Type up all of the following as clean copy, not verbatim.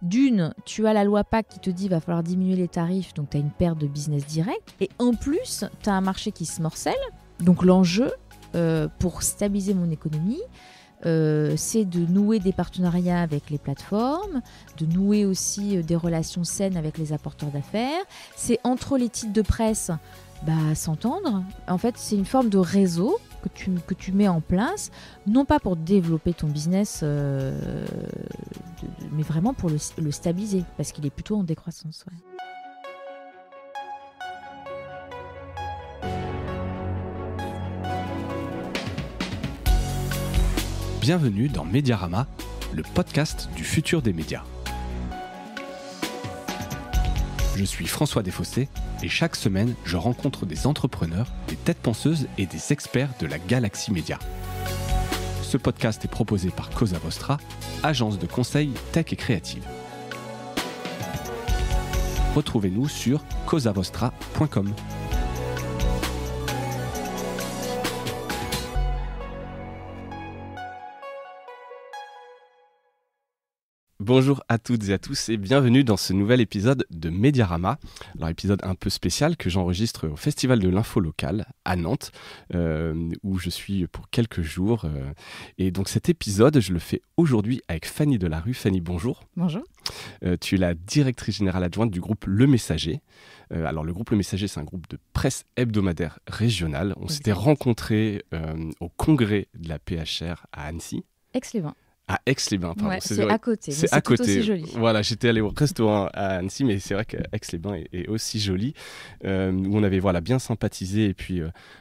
d'une, tu as la loi PAC qui te dit qu'il va falloir diminuer les tarifs, donc tu as une perte de business direct. Et en plus, tu as un marché qui se morcelle. Donc l'enjeu, pour stabiliser mon économie, c'est de nouer des partenariats avec les plateformes, de nouer aussi des relations saines avec les apporteurs d'affaires. C'est entre les titres de presse, s'entendre. En fait, c'est une forme de réseau que tu mets en place, non pas pour développer ton business, mais vraiment pour le stabiliser, parce qu'il est plutôt en décroissance. Ouais. Bienvenue dans Mediarama, le podcast du futur des médias. Je suis François Desfossés et chaque semaine, je rencontre des entrepreneurs, des têtes penseuses et des experts de la galaxie média. Ce podcast est proposé par Cosa Vostra, agence de conseil tech et créative. Retrouvez-nous sur cosavostra.com. Bonjour à toutes et à tous et bienvenue dans ce nouvel épisode de Mediarama. Alors épisode un peu spécial que j'enregistre au Festival de l'Info Locale à Nantes où je suis pour quelques jours. Et donc cet épisode, je le fais aujourd'hui avec Fanny Delarue. Fanny, bonjour. Bonjour. Tu es la directrice générale adjointe du groupe Le Messager. Alors le groupe Le Messager, c'est un groupe de presse hebdomadaire régionale. On s'était rencontrés au congrès de la PHR à Annecy. Aix-les-Bains. À Aix-les-Bains, pardon. Ouais, c'est à côté. C'est à côté. Aussi joli. Voilà, j'étais allé au restaurant à Annecy, mais c'est vrai qu'Aix-les-Bains est aussi joli. Où on avait bien sympathisé et puis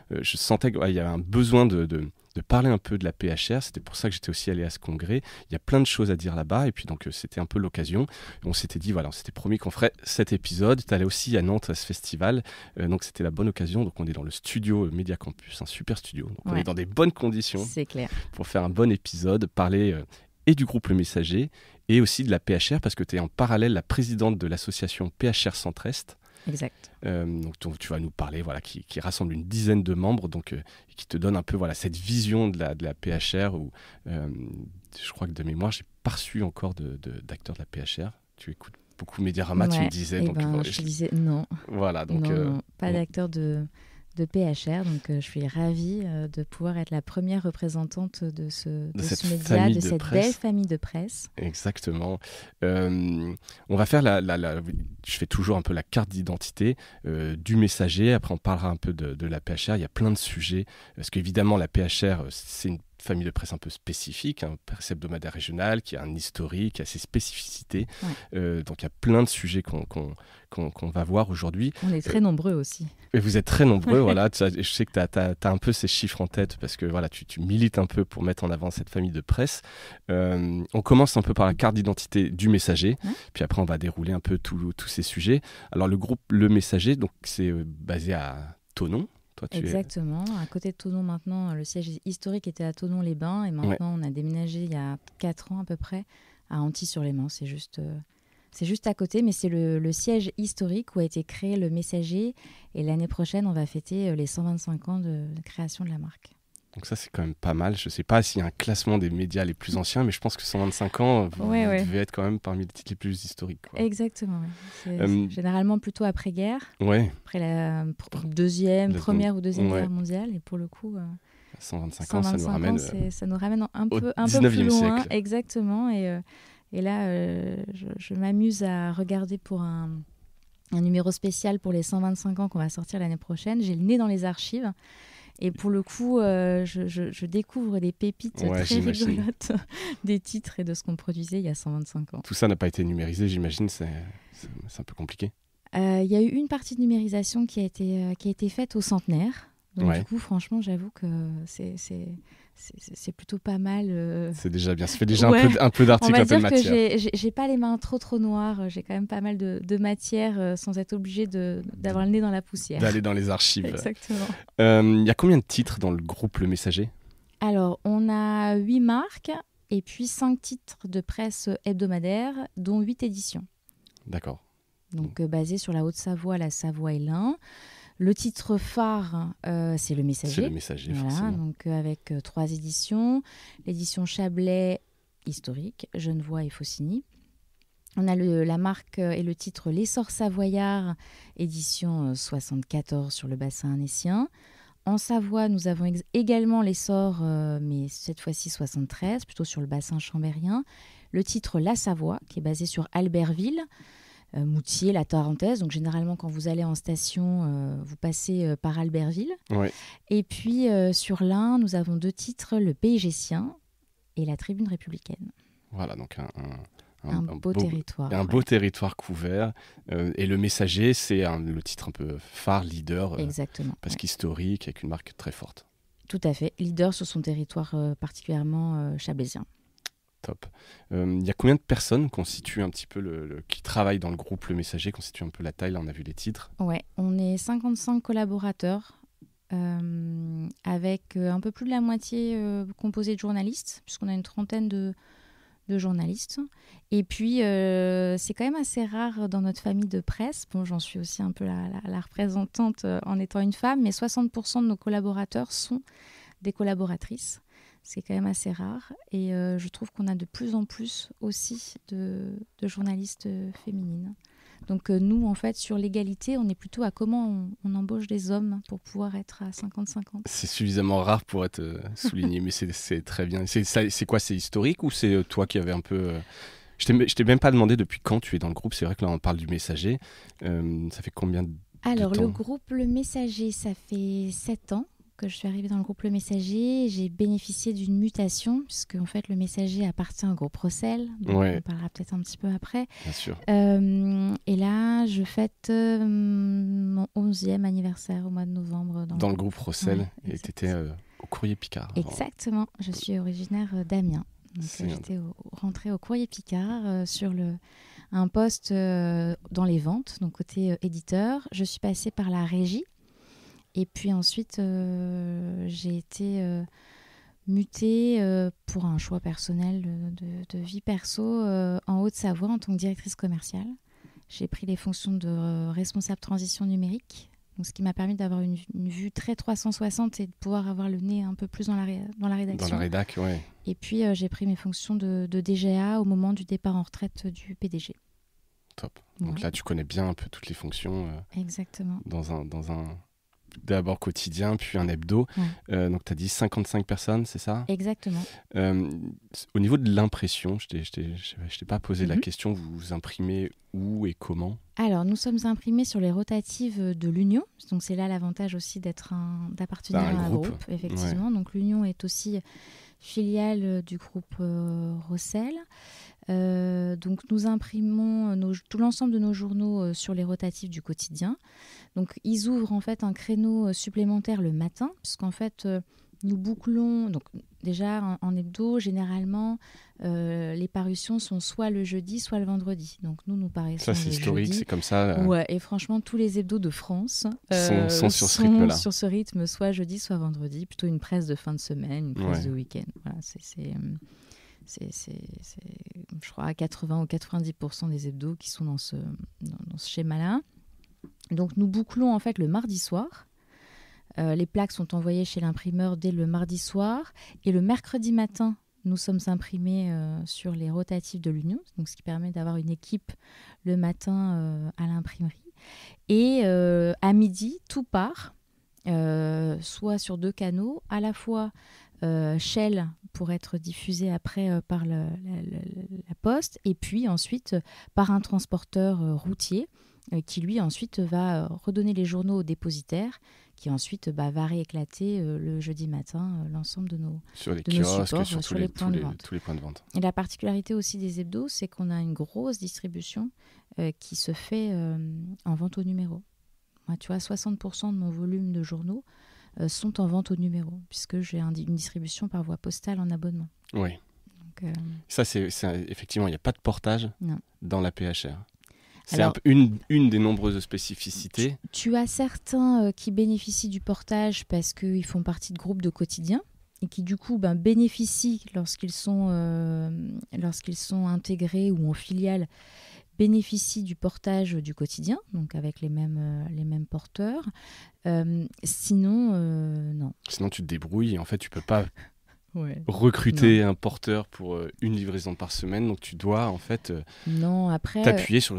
je sentais qu'il y avait un besoin de parler un peu de la PHR. C'était pour ça que j'étais aussi allé à ce congrès. Il y a plein de choses à dire là-bas et puis donc c'était un peu l'occasion. On s'était dit, on s'était promis qu'on ferait cet épisode. Tu allais aussi à Nantes à ce festival, donc c'était la bonne occasion. Donc on est dans le studio Média Campus, un super studio. Donc on est dans des bonnes conditions. C'est clair. Pour faire un bon épisode, parler et du groupe Le Messager et aussi de la PHR parce que tu es en parallèle la présidente de l'association PHR Centre-Est. Exact. Donc tu vas nous parler, qui rassemble une dizaine de membres, donc qui te donne un peu cette vision de la PHR. Où je crois que de mémoire, j'ai pas reçu encore d'acteurs de la PHR. Tu écoutes beaucoup Mediarama, tu me disais. Donc, je te disais non. Voilà, donc non, pas d'acteur de PHR, donc je suis ravie de pouvoir être la première représentante de ce média, de cette belle famille de presse. Exactement. On va faire je fais toujours un peu la carte d'identité du messager, après on parlera un peu de la PHR, il y a plein de sujets, parce qu'évidemment la PHR, c'est une famille de presse un peu spécifique, presse hebdomadaire régionale, qui a un historique, qui a ses spécificités. Ouais. Donc il y a plein de sujets qu'on va voir aujourd'hui. On est très nombreux aussi. Et vous êtes très nombreux, voilà. Je sais que tu as un peu ces chiffres en tête parce que tu milites un peu pour mettre en avant cette famille de presse. On commence un peu par la carte d'identité du messager, puis après on va dérouler un peu tous ces sujets. Alors le groupe Le Messager, donc c'est basé à Thonon. Exactement, à côté de Thonon maintenant, le siège historique était à Thonon-les-Bains et maintenant on a déménagé il y a 4 ans à peu près à Anthy-sur-les-Mans, c'est juste à côté, mais c'est le siège historique où a été créé le Messager et l'année prochaine on va fêter les 125 ans de création de la marque. Donc ça c'est quand même pas mal, je sais pas s'il y a un classement des médias les plus anciens, mais je pense que 125 ans, vous devez être quand même parmi les titres les plus historiques. Quoi. Exactement, c'est généralement plutôt après-guerre, après la première ou deuxième guerre mondiale, et pour le coup... 125 ans, ça nous ramène un peu plus loin. Siècle. Exactement, et là je m'amuse à regarder pour un numéro spécial pour les 125 ans qu'on va sortir l'année prochaine. J'ai le nez dans les archives. Et pour le coup, je découvre des pépites très rigolotes des titres et de ce qu'on produisait il y a 125 ans. Tout ça n'a pas été numérisé, j'imagine, c'est un peu compliqué. Il y a eu une partie de numérisation qui a été faite au centenaire. Donc du coup, franchement, j'avoue que c'est plutôt pas mal. C'est déjà bien, ça fait déjà un peu d'articles, un peu de matière. On va dire que j'ai pas les mains trop noires, j'ai quand même pas mal de matière sans être obligée d'avoir le nez dans la poussière. D'aller dans les archives. Exactement. Il y a combien de titres dans le groupe Le Messager ? Alors, on a 8 marques et puis 5 titres de presse hebdomadaire, dont 8 éditions. D'accord. Donc, basés sur la Haute-Savoie, la Savoie et l'Ain. Le titre phare, c'est Le Messager. C'est Le Messager, forcément. Donc avec 3 éditions. L'édition Chablais, historique, Genevois et Faucigny. On a la marque et le titre L'Essor Savoyard, édition 74 sur le bassin annécien. En Savoie, nous avons également l'Essor, mais cette fois-ci 73, plutôt sur le bassin chambérien. Le titre La Savoie, qui est basé sur Albertville, Moutier, la Tarentaise. Donc généralement, quand vous allez en station, vous passez par Albertville. Ouais. Et puis sur l'Ain, nous avons 2 titres, le Pays Gessien et la Tribune républicaine. Voilà, donc un beau territoire. Un beau territoire couvert. Et le Messager, c'est le titre un peu phare, leader. Exactement. Parce qu'historique, avec une marque très forte. Tout à fait. Leader sur son territoire particulièrement chablaisien. Top. Il y a combien de personnes constituent un petit peu qui travaillent dans le groupe Le Messager, constituent un peu la taille? Là, on a vu les titres. Ouais, on est 55 collaborateurs. Avec un peu plus de la moitié composée de journalistes, puisqu'on a une trentaine de journalistes. Et puis, c'est quand même assez rare dans notre famille de presse. Bon, j'en suis aussi un peu la représentante en étant une femme, mais 60% de nos collaborateurs sont des collaboratrices. C'est quand même assez rare. Et je trouve qu'on a de plus en plus aussi de journalistes féminines. Donc nous, en fait, sur l'égalité, on est plutôt à comment on embauche des hommes pour pouvoir être à 50-50. C'est suffisamment rare pour être souligné, mais c'est très bien. C'est quoi? C'est historique ou c'est toi qui avais un peu... Je t'ai même pas demandé depuis quand tu es dans le groupe. C'est vrai que là, on parle du Messager. Ça fait combien de temps? Le groupe Le Messager, ça fait 7 ans que je suis arrivée dans le groupe Le Messager. J'ai bénéficié d'une mutation, puisque en fait, Le Messager appartient au groupe Rossel. Donc on parlera peut-être un petit peu après. Bien sûr. Et là, je fête mon 11e anniversaire au mois de novembre. Dans le groupe Rossel. Et tu étais au Courrier Picard. Exactement. Je suis originaire d'Amiens. Donc, j'étais rentrée au Courrier Picard sur un poste dans les ventes, donc côté éditeur. Je suis passée par la régie. Et puis ensuite, j'ai été mutée pour un choix personnel de vie perso en Haute-Savoie en tant que directrice commerciale. J'ai pris les fonctions de responsable transition numérique, donc ce qui m'a permis d'avoir une vue très 360 et de pouvoir avoir le nez un peu plus dans la rédaction. Dans la rédac, ouais. Et puis, j'ai pris mes fonctions de DGA au moment du départ en retraite du PDG. Top. Donc là, tu connais bien un peu toutes les fonctions. Exactement. Dans un d'abord quotidien, puis un hebdo. Ouais. Donc, tu as dit 55 personnes, c'est ça? Exactement. Au niveau de l'impression, je t'ai pas posé la question, vous imprimez où et comment? Alors, nous sommes imprimés sur les rotatives de l'Union. Donc, c'est là l'avantage aussi d'appartenir à un groupe, effectivement. Ouais. Donc, l'Union est aussi filiale du groupe Rossel. Donc, nous imprimons tout l'ensemble de nos journaux sur les rotatives du quotidien. Donc, ils ouvrent en fait un créneau supplémentaire le matin, puisqu'en fait, nous bouclons. Donc, déjà en hebdo, généralement, les parutions sont soit le jeudi, soit le vendredi. Donc, nous paraissons ça, c'est historique, jeudi. C'est comme ça. Ouais, et franchement, tous les hebdos de France sont sur ce rythme-là. Sur ce rythme, soit jeudi, soit vendredi. Plutôt une presse de fin de semaine, une presse de week-end. Voilà, c'est, je crois, à 80 ou 90% des hebdos qui sont dans ce schéma-là. Donc, nous bouclons en fait le mardi soir. Les plaques sont envoyées chez l'imprimeur dès le mardi soir. Et le mercredi matin, nous sommes imprimés sur les rotatives de l'Union, donc ce qui permet d'avoir une équipe le matin à l'imprimerie. Et à midi, tout part, soit sur 2 canaux, à la fois Shell pour être diffusé après par la poste, et puis ensuite par un transporteur routier qui lui ensuite va redonner les journaux aux dépositaires, qui ensuite va rééclater le jeudi matin l'ensemble de nos sur les kiosques, supports, sur tous les points de vente. Et la particularité aussi des hebdos, c'est qu'on a une grosse distribution qui se fait en vente au numéro. Moi, tu vois, 60% de mon volume de journaux sont en vente au numéro, puisque j'ai une distribution par voie postale en abonnement. Oui. Donc, ça, c'est effectivement, il n'y a pas de portage dans la PHR. C'est une des nombreuses spécificités. Tu as certains qui bénéficient du portage parce qu'ils font partie de groupes de quotidien et qui du coup bénéficient lorsqu'ils sont intégrés ou en filiale, bénéficient du portage du quotidien, donc avec les mêmes porteurs. Sinon, non. Sinon, tu te débrouilles et en fait, tu peux pas recruter un porteur pour une livraison par semaine, donc tu dois en fait t'appuyer sur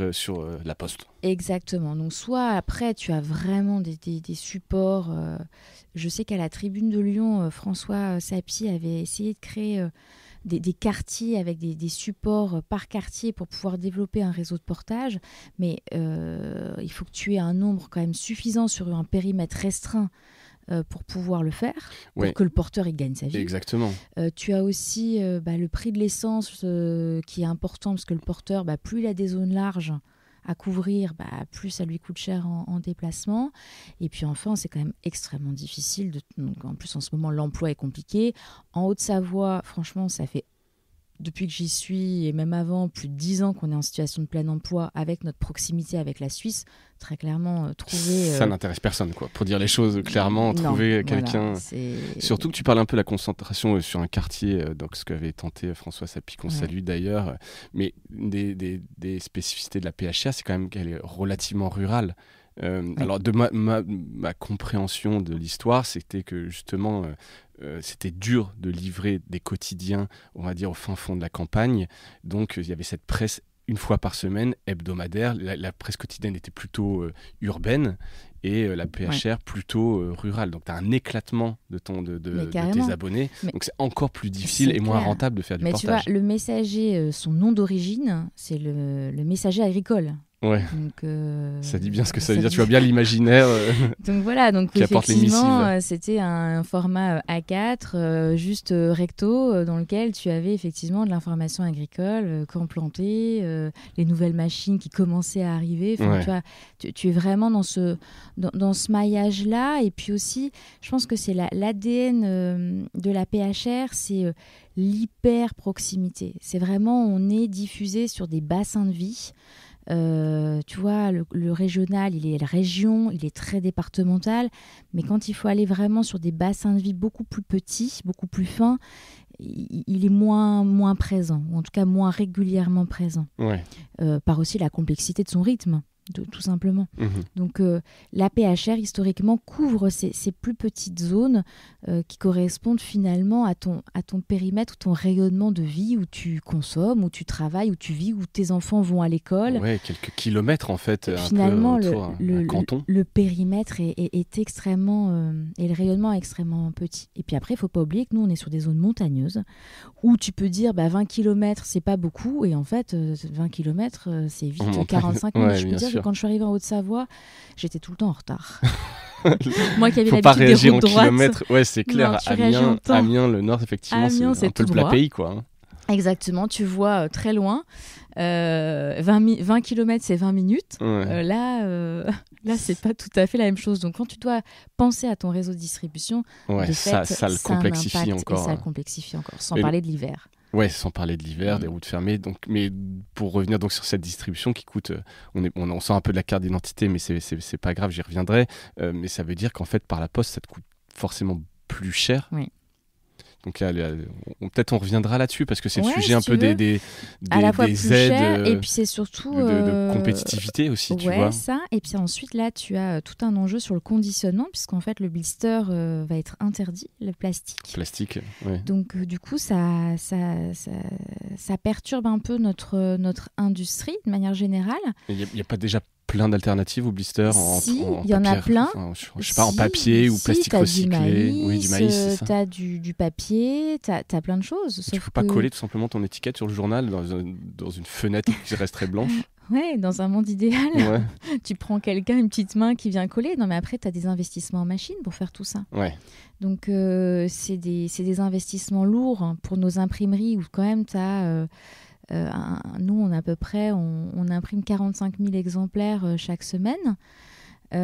la poste. Exactement. Donc soit après tu as vraiment des supports. Je sais qu'à la Tribune de Lyon, François Sapie avait essayé de créer des quartiers avec des supports par quartier pour pouvoir développer un réseau de portage, mais il faut que tu aies un nombre quand même suffisant sur un périmètre restreint pour pouvoir le faire, pour que le porteur il gagne sa vie. Exactement. Tu as aussi le prix de l'essence qui est important, parce que le porteur, plus il a des zones larges à couvrir, plus ça lui coûte cher en déplacement. Et puis enfin, c'est quand même extrêmement difficile. Donc, en plus, en ce moment, l'emploi est compliqué. En Haute-Savoie, franchement, ça fait depuis que j'y suis, et même avant, plus de 10 ans qu'on est en situation de plein emploi avec notre proximité avec la Suisse. Très clairement, trouver... Ça n'intéresse personne, quoi. Pour dire les choses clairement, trouver quelqu'un... Voilà, surtout que tu parles un peu de la concentration sur un quartier, donc ce qu'avait tenté François Sapie, qu'on salue d'ailleurs. Mais des spécificités de la PHR, c'est quand même qu'elle est relativement rurale. Alors, de ma compréhension de l'histoire, c'était que justement... c'était dur de livrer des quotidiens, on va dire, au fin fond de la campagne. Donc, il y avait cette presse une fois par semaine, hebdomadaire. La presse quotidienne était plutôt urbaine et la PHR plutôt rurale. Donc, tu as un éclatement de tes abonnés. Donc, c'est encore plus difficile et moins rentable de faire du portage. Mais tu vois, le messager, son nom d'origine, c'est le messager agricole. Ouais. Donc, ça dit bien ce que ça veut dire. Tu vois bien l'imaginaire donc voilà, donc qui apporte les missives. C'était un format A4, juste recto, dans lequel tu avais effectivement de l'information agricole, camp planté, les nouvelles machines qui commençaient à arriver. Enfin, tu vois, tu es vraiment dans ce maillage-là. Et puis aussi, je pense que c'est l'ADN de la PHR, c'est l'hyper proximité. C'est vraiment, on est diffusé sur des bassins de vie. Tu vois, le régional, il est la région, il est très départemental, mais quand il faut aller vraiment sur des bassins de vie beaucoup plus petits, beaucoup plus fins, il est moins présent, ou en tout cas moins régulièrement présent. Par aussi la complexité de son rythme. Tout simplement. Donc la PHR historiquement couvre ces plus petites zones qui correspondent finalement à ton périmètre, ton rayonnement de vie, où tu consommes, où tu travailles, où tu vis, où tes enfants vont à l'école. Quelques kilomètres en fait. Finalement, un peu autour, un canton. Le périmètre est extrêmement et le rayonnement est extrêmement petit. Et puis après, il ne faut pas oublier que nous, on est sur des zones montagneuses où tu peux dire 20 km, c'est pas beaucoup, et en fait, 20 km, c'est vite 45 minutes. Je peux dire que quand je suis arrivée en Haute-Savoie, j'étais tout le temps en retard. Moi qui avais l'habitude des routes droites. Kilomètres. Ouais, c'est clair. Amiens, le nord, effectivement, Amiens, c'est un peu le plat pays, quoi. Exactement, tu vois très loin. 20 km, c'est 20 minutes. Là, c'est pas tout à fait la même chose. Donc, quand tu dois penser à ton réseau de distribution, de fait, ça le complexifie encore. Et ça le complexifie encore, sans parler de l'hiver. Ouais, sans parler de l'hiver, des routes fermées. Donc, mais pour revenir donc sur cette distribution qui coûte, on sort un peu de la carte d'identité, mais c'est pas grave, j'y reviendrai. Mais ça veut dire qu'en fait, par la poste, ça te coûte forcément plus cher. Oui. Donc là, peut-être on reviendra là-dessus parce que c'est le sujet un peu des à la fois des plus aides cher, et puis c'est surtout de compétitivité aussi, tu vois. Ça. Et puis ensuite là, tu as tout un enjeu sur le conditionnement, puisqu'en fait le blister va être interdit, le plastique. Ouais. Donc du coup, ça perturbe un peu notre industrie de manière générale. Il n'y a pas déjà plein d'alternatives au blister il y en a plein. Je sais pas, en papier ou plastique recyclé. Du maïs, c'est ça. T'as du papier, t'as plein de choses. Tu peux pas coller tout simplement ton étiquette sur le journal dans une fenêtre qui resterait blanche. Ouais, dans un monde idéal, tu prends quelqu'un, une petite main qui vient coller. Non, mais après, tu as des investissements en machine pour faire tout ça. Ouais. Donc, c'est des investissements lourds pour nos imprimeries, où quand même, tu as... nous, on a à peu près, on imprime 45 000 exemplaires chaque semaine. Tu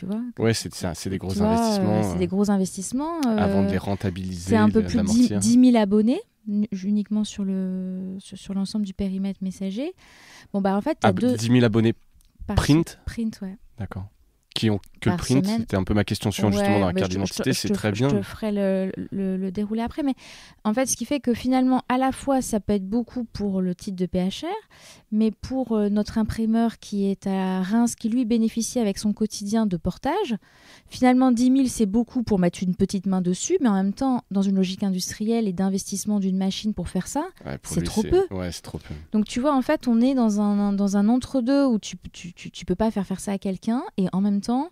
vois. Ouais, c'est des gros investissements. C'est des gros investissements. Avant de les rentabiliser. C'est un peu plus de 10 000 abonnés uniquement sur l'ensemble du périmètre messager. Bon, en fait, tu as 10 000 abonnés print. Print, ouais. D'accord. qui ont que le par print. semaine. C'était un peu ma question suivante justement dans la carte d'identité. C'est très bien. Je te ferai le déroulé après. Mais en fait, ce qui fait que finalement, à la fois, ça peut être beaucoup pour le titre de PHR, mais pour notre imprimeur qui est à Reims, qui lui bénéficie avec son quotidien de portage, finalement, 10 000, c'est beaucoup pour mettre une petite main dessus, mais en même temps, dans une logique industrielle et d'investissement d'une machine pour faire ça, c'est trop peu. Ouais, c'est trop peu. Donc tu vois, en fait, on est dans un entre-deux où tu peux pas faire ça à quelqu'un, et en même temps,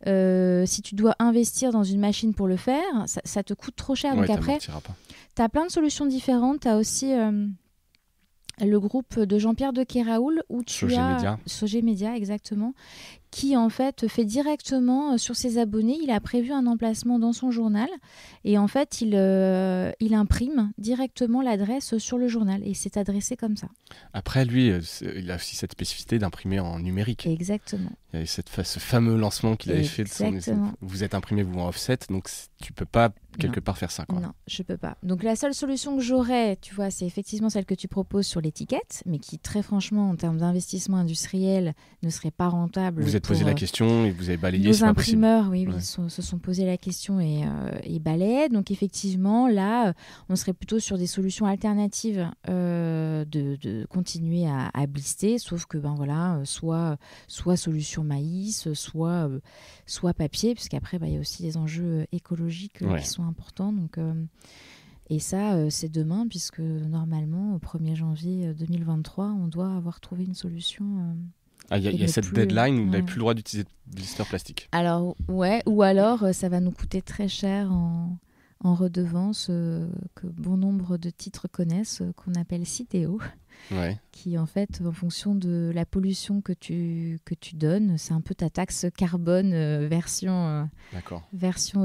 si tu dois investir dans une machine pour le faire, ça te coûte trop cher. Ouais, Donc après, tu as plein de solutions différentes. Tu as aussi le groupe de Jean-Pierre de Keraoul, où tu as Sogé Média, exactement, qui en fait fait directement sur ses abonnés. Il a prévu un emplacement dans son journal et en fait il imprime directement l'adresse sur le journal et c'est adressé comme ça. Après lui, il a aussi cette spécificité d'imprimer en numérique. Exactement. Il y avait ce fameux lancement qu'il avait fait. Vous êtes imprimé vous en offset, donc tu peux pas quelque part faire ça, quoi. Non, je peux pas. Donc la seule solution que j'aurais, tu vois, c'est effectivement celle que tu proposes sur l'étiquette, mais qui très franchement en termes d'investissement industriel ne serait pas rentable. Vous êtes posé la question et vous avez balayé. Nos imprimeurs, oui, se sont posé la question et balayaient. Donc effectivement, là, on serait plutôt sur des solutions alternatives de continuer à blister, sauf que soit solution maïs, soit papier, puisqu'après il y a aussi des enjeux écologiques qui sont importants. Donc, et ça, c'est demain, puisque normalement, au 1er janvier 2023, on doit avoir trouvé une solution. Il y a cette deadline où vous n'avez plus le droit d'utiliser de blister plastique. Alors, ouais, ou alors ça va nous coûter très cher en redevance que bon nombre de titres connaissent, qu'on appelle Citeo, qui en fait, en fonction de la pollution que tu donnes, c'est un peu ta taxe carbone version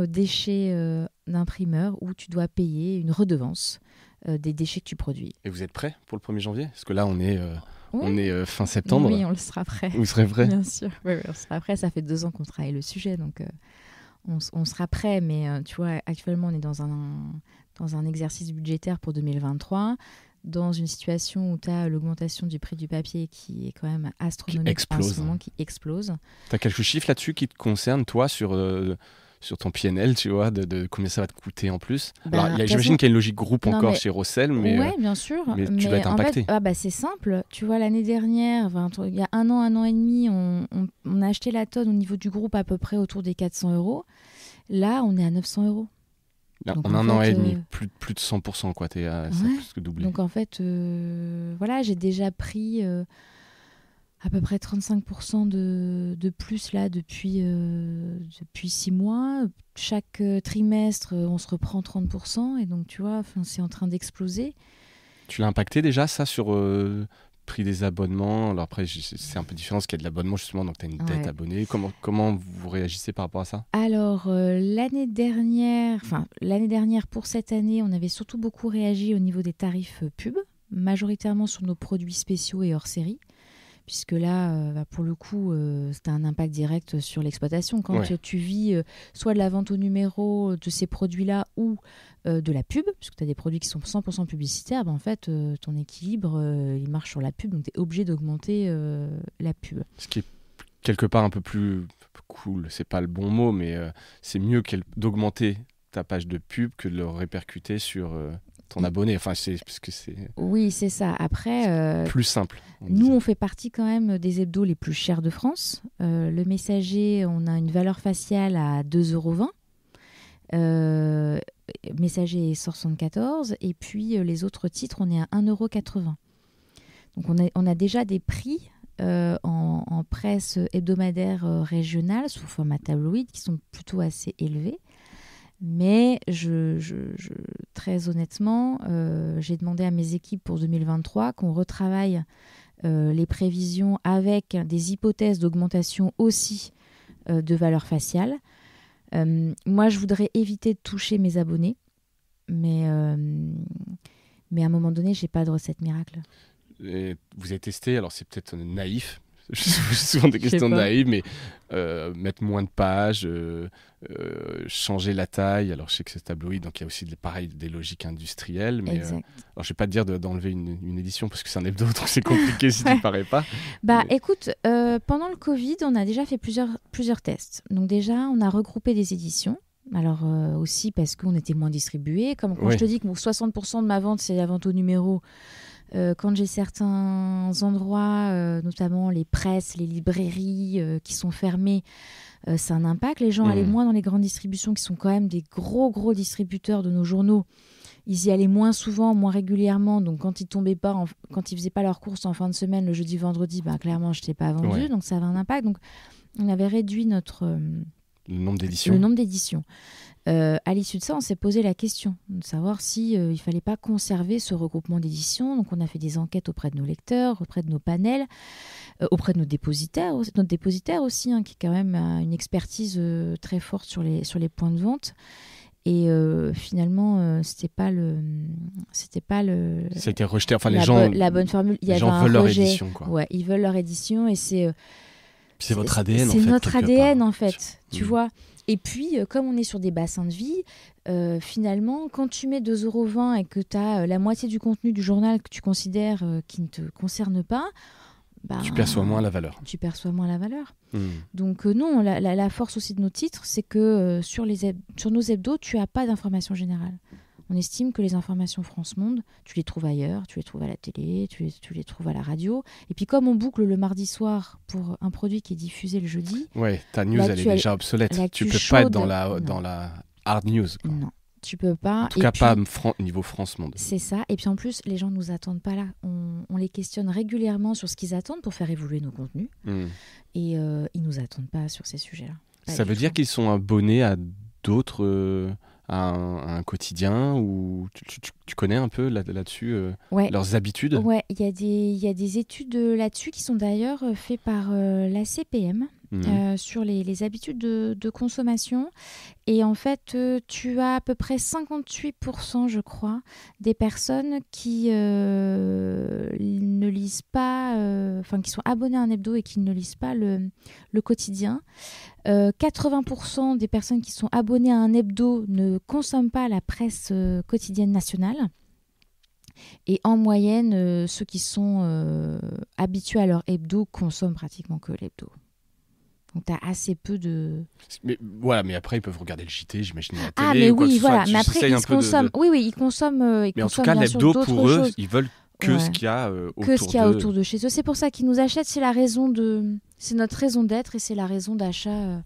déchets d'imprimeur, où tu dois payer une redevance des déchets que tu produis. Et vous êtes prêts pour le 1er janvier ? Parce que là, on est fin septembre. Oui, on le sera prêt. Vous serez prêt ? Bien sûr, oui, on sera prêt. Ça fait 2 ans qu'on travaille le sujet, donc on sera prêt. Mais tu vois, actuellement, on est dans un exercice budgétaire pour 2023, dans une situation où tu as l'augmentation du prix du papier qui est quand même astronomique en ce moment, qui explose. Tu as quelques chiffres là-dessus qui te concernent, toi, sur ton PNL, tu vois, de combien ça va te coûter en plus. Alors, j'imagine qu'il y a une logique groupe chez Rossel, mais, bien sûr, mais tu vas être impacté. En fait, c'est simple. Tu vois, l'année dernière, il y a un an et demi, on a acheté la tonne au niveau du groupe à peu près autour des 400 €. Là, on est à 900 €. Donc, en un an et demi, plus de 100%, quoi. Ça plus que doublé. Donc en fait, j'ai déjà pris à peu près 35% de plus là depuis 6 mois. Chaque trimestre, on se reprend 30%. Et donc, tu vois, c'est en train d'exploser. Tu l'as impacté déjà, ça, sur prix des abonnements? Alors après, c'est un peu différent parce qu'il y a de l'abonnement, justement, donc tu as une dette abonnée. Comment vous réagissez par rapport à ça? Alors, l'année dernière, pour cette année, on avait surtout beaucoup réagi au niveau des tarifs pub, majoritairement sur nos produits spéciaux et hors série. Puisque là, pour le coup, c'est un impact direct sur l'exploitation. Quand tu vis soit de la vente au numéro de ces produits-là ou de la pub, puisque tu as des produits qui sont 100% publicitaires, en fait, ton équilibre, il marche sur la pub, donc tu es obligé d'augmenter la pub. Ce qui est quelque part un peu plus cool, c'est pas le bon mot, mais c'est mieux d'augmenter ta page de pub que de le répercuter sur... ton abonné, parce que c'est... Oui, c'est ça. Après, plus simple. On fait partie quand même des hebdos les plus chers de France. Le Messager, on a une valeur faciale à 2,20 €. Messager est 174. Et puis, les autres titres, on est à 1,80 €. Donc, on a déjà des prix en presse hebdomadaire régionale, sous format tabloïd, qui sont plutôt assez élevés. Mais très honnêtement, j'ai demandé à mes équipes pour 2023 qu'on retravaille les prévisions avec des hypothèses d'augmentation aussi de valeur faciale. Moi, je voudrais éviter de toucher mes abonnés, mais à un moment donné, je n'ai pas de recette miracle. Et vous avez testé, alors c'est peut-être naïf, souvent des questions pas. naïves, mais mettre moins de pages, changer la taille. Alors, je sais que c'est tabloïd, donc il y a aussi pareil, des logiques industrielles. Mais, Exact. alors, je vais pas te dire d'enlever une édition parce que c'est un hebdo, donc c'est compliqué si tu ne parais pas. Bah, Mais... écoute, pendant le Covid, on a déjà fait plusieurs tests. Donc déjà, on a regroupé des éditions. Alors aussi parce qu'on était moins distribués. Comme quand je te dis que 60% de ma vente, c'est la vente au numéro. Quand j'ai certains endroits, notamment les presses, les librairies qui sont fermées, c'est un impact. Les gens allaient moins dans les grandes distributions qui sont quand même des gros distributeurs de nos journaux. Ils y allaient moins souvent, moins régulièrement. Donc quand ils tombaient pas, quand ils faisaient pas leurs courses en fin de semaine, le jeudi, vendredi, clairement, je n'étais pas vendu. Donc ça avait un impact. Donc on avait réduit le nombre d'éditions. À l'issue de ça, on s'est posé la question de savoir si il fallait pas conserver ce regroupement d'éditions. Donc, on a fait des enquêtes auprès de nos lecteurs, auprès de nos panels, auprès de nos dépositaires aussi, qui quand même a une expertise très forte sur les points de vente. Et finalement, c'était pas le. Ça a été rejeté. Enfin, la bonne formule. Les gens veulent leur édition, quoi. Ouais, ils veulent leur édition et c'est votre ADN, en fait. C'est notre ADN, part. en fait. Tu vois. Et puis, comme on est sur des bassins de vie, finalement, quand tu mets 2,20 € et que tu as la moitié du contenu du journal que tu considères qui ne te concerne pas, tu perçois moins la valeur. Donc non, la force aussi de nos titres, c'est que sur nos hebdos, tu n'as pas d'information générale. On estime que les informations France Monde, tu les trouves ailleurs, tu les trouves à la télé, tu les trouves à la radio. Et puis comme on boucle le mardi soir pour un produit qui est diffusé le jeudi... Ouais, ta news, elle est déjà obsolète. Tu peux pas être dans la hard news. Quoi. Non, tu peux pas. En tout cas, pas niveau France Monde. C'est ça. Et puis en plus, les gens ne nous attendent pas là. On les questionne régulièrement sur ce qu'ils attendent pour faire évoluer nos contenus. Et ils ne nous attendent pas sur ces sujets-là. Ça veut dire qu'ils sont abonnés à d'autres... à un quotidien ou tu connais un peu là-dessus leurs habitudes? Ouais, il y a des études là-dessus qui sont d'ailleurs faites par la CPM sur les habitudes de consommation. Et en fait, tu as à peu près 58%, je crois, des personnes qui ne lisent pas, qui sont abonnées à un hebdo et qui ne lisent pas le quotidien. 80% des personnes qui sont abonnées à un hebdo ne consomment pas la presse quotidienne nationale. Et en moyenne, ceux qui sont habitués à leur hebdo consomment pratiquement que l'hebdo. Donc, tu as assez peu de... Mais après, ils peuvent regarder le JT, j'imagine, à la télé. Ah, mais ou quoi oui, que ce voilà. soit. Mais après, ils consomment... Oui, ils consomment. Mais en tout cas, l'hebdo, pour eux, ils veulent que ce qu'il y a autour de chez eux. C'est pour ça qu'ils nous achètent. C'est notre raison d'être et c'est la raison d'achat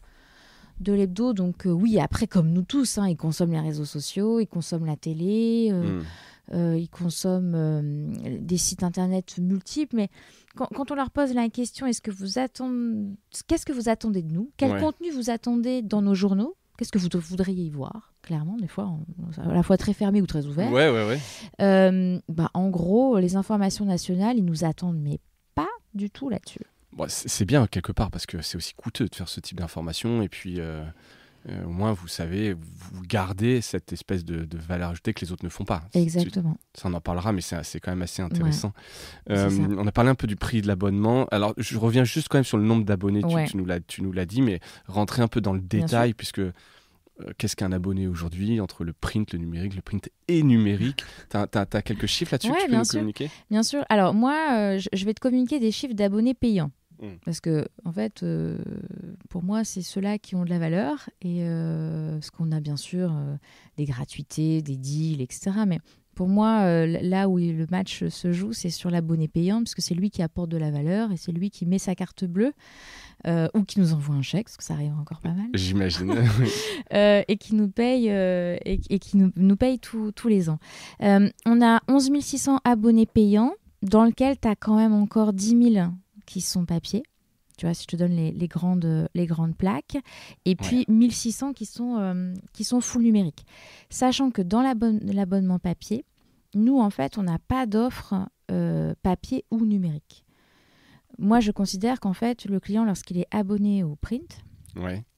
de l'hebdo. Donc oui, après, comme nous tous, ils consomment les réseaux sociaux, ils consomment la télé, ils consomment des sites internet multiples. Mais quand on leur pose la question, qu'est-ce que vous attendez de nous? Quel contenu vous attendez dans nos journaux? Qu'est-ce que vous voudriez y voir? Clairement, des fois, à la fois très fermé ou très ouvert. En gros, les informations nationales, ils nous attendent, mais pas du tout là-dessus. Bon, c'est bien quelque part parce que c'est aussi coûteux de faire ce type d'informations et puis au moins vous savez, vous gardez cette espèce de valeur ajoutée que les autres ne font pas. Exactement. Ça on en parlera, mais c'est quand même assez intéressant. On a parlé un peu du prix de l'abonnement. Alors je reviens juste quand même sur le nombre d'abonnés. Tu nous l'as dit, mais rentrer un peu dans le détail puisque qu'est-ce qu'un abonné aujourd'hui entre le print et numérique? T'as quelques chiffres là-dessus que tu peux nous communiquer? Bien sûr. Alors moi, je vais te communiquer des chiffres d'abonnés payants. Parce que, en fait, pour moi, c'est ceux-là qui ont de la valeur. Et parce qu'on a bien sûr des gratuités, des deals, etc. Mais pour moi, là où le match se joue, c'est sur l'abonné payant, parce que c'est lui qui apporte de la valeur et c'est lui qui met sa carte bleue ou qui nous envoie un chèque, parce que ça arrive encore pas mal. J'imagine. Et qui nous paye, et qui nous paye tous les ans. On a 11 600 abonnés payants, dans lequel tu as quand même encore 10 000 qui sont papier. Tu vois, si je te donne les grandes plaques. Et puis 1600 qui sont full numérique. Sachant que dans l'abonnement papier, nous, en fait, on n'a pas d'offre papier ou numérique. Moi, je considère qu'en fait, le client, lorsqu'il est abonné au print,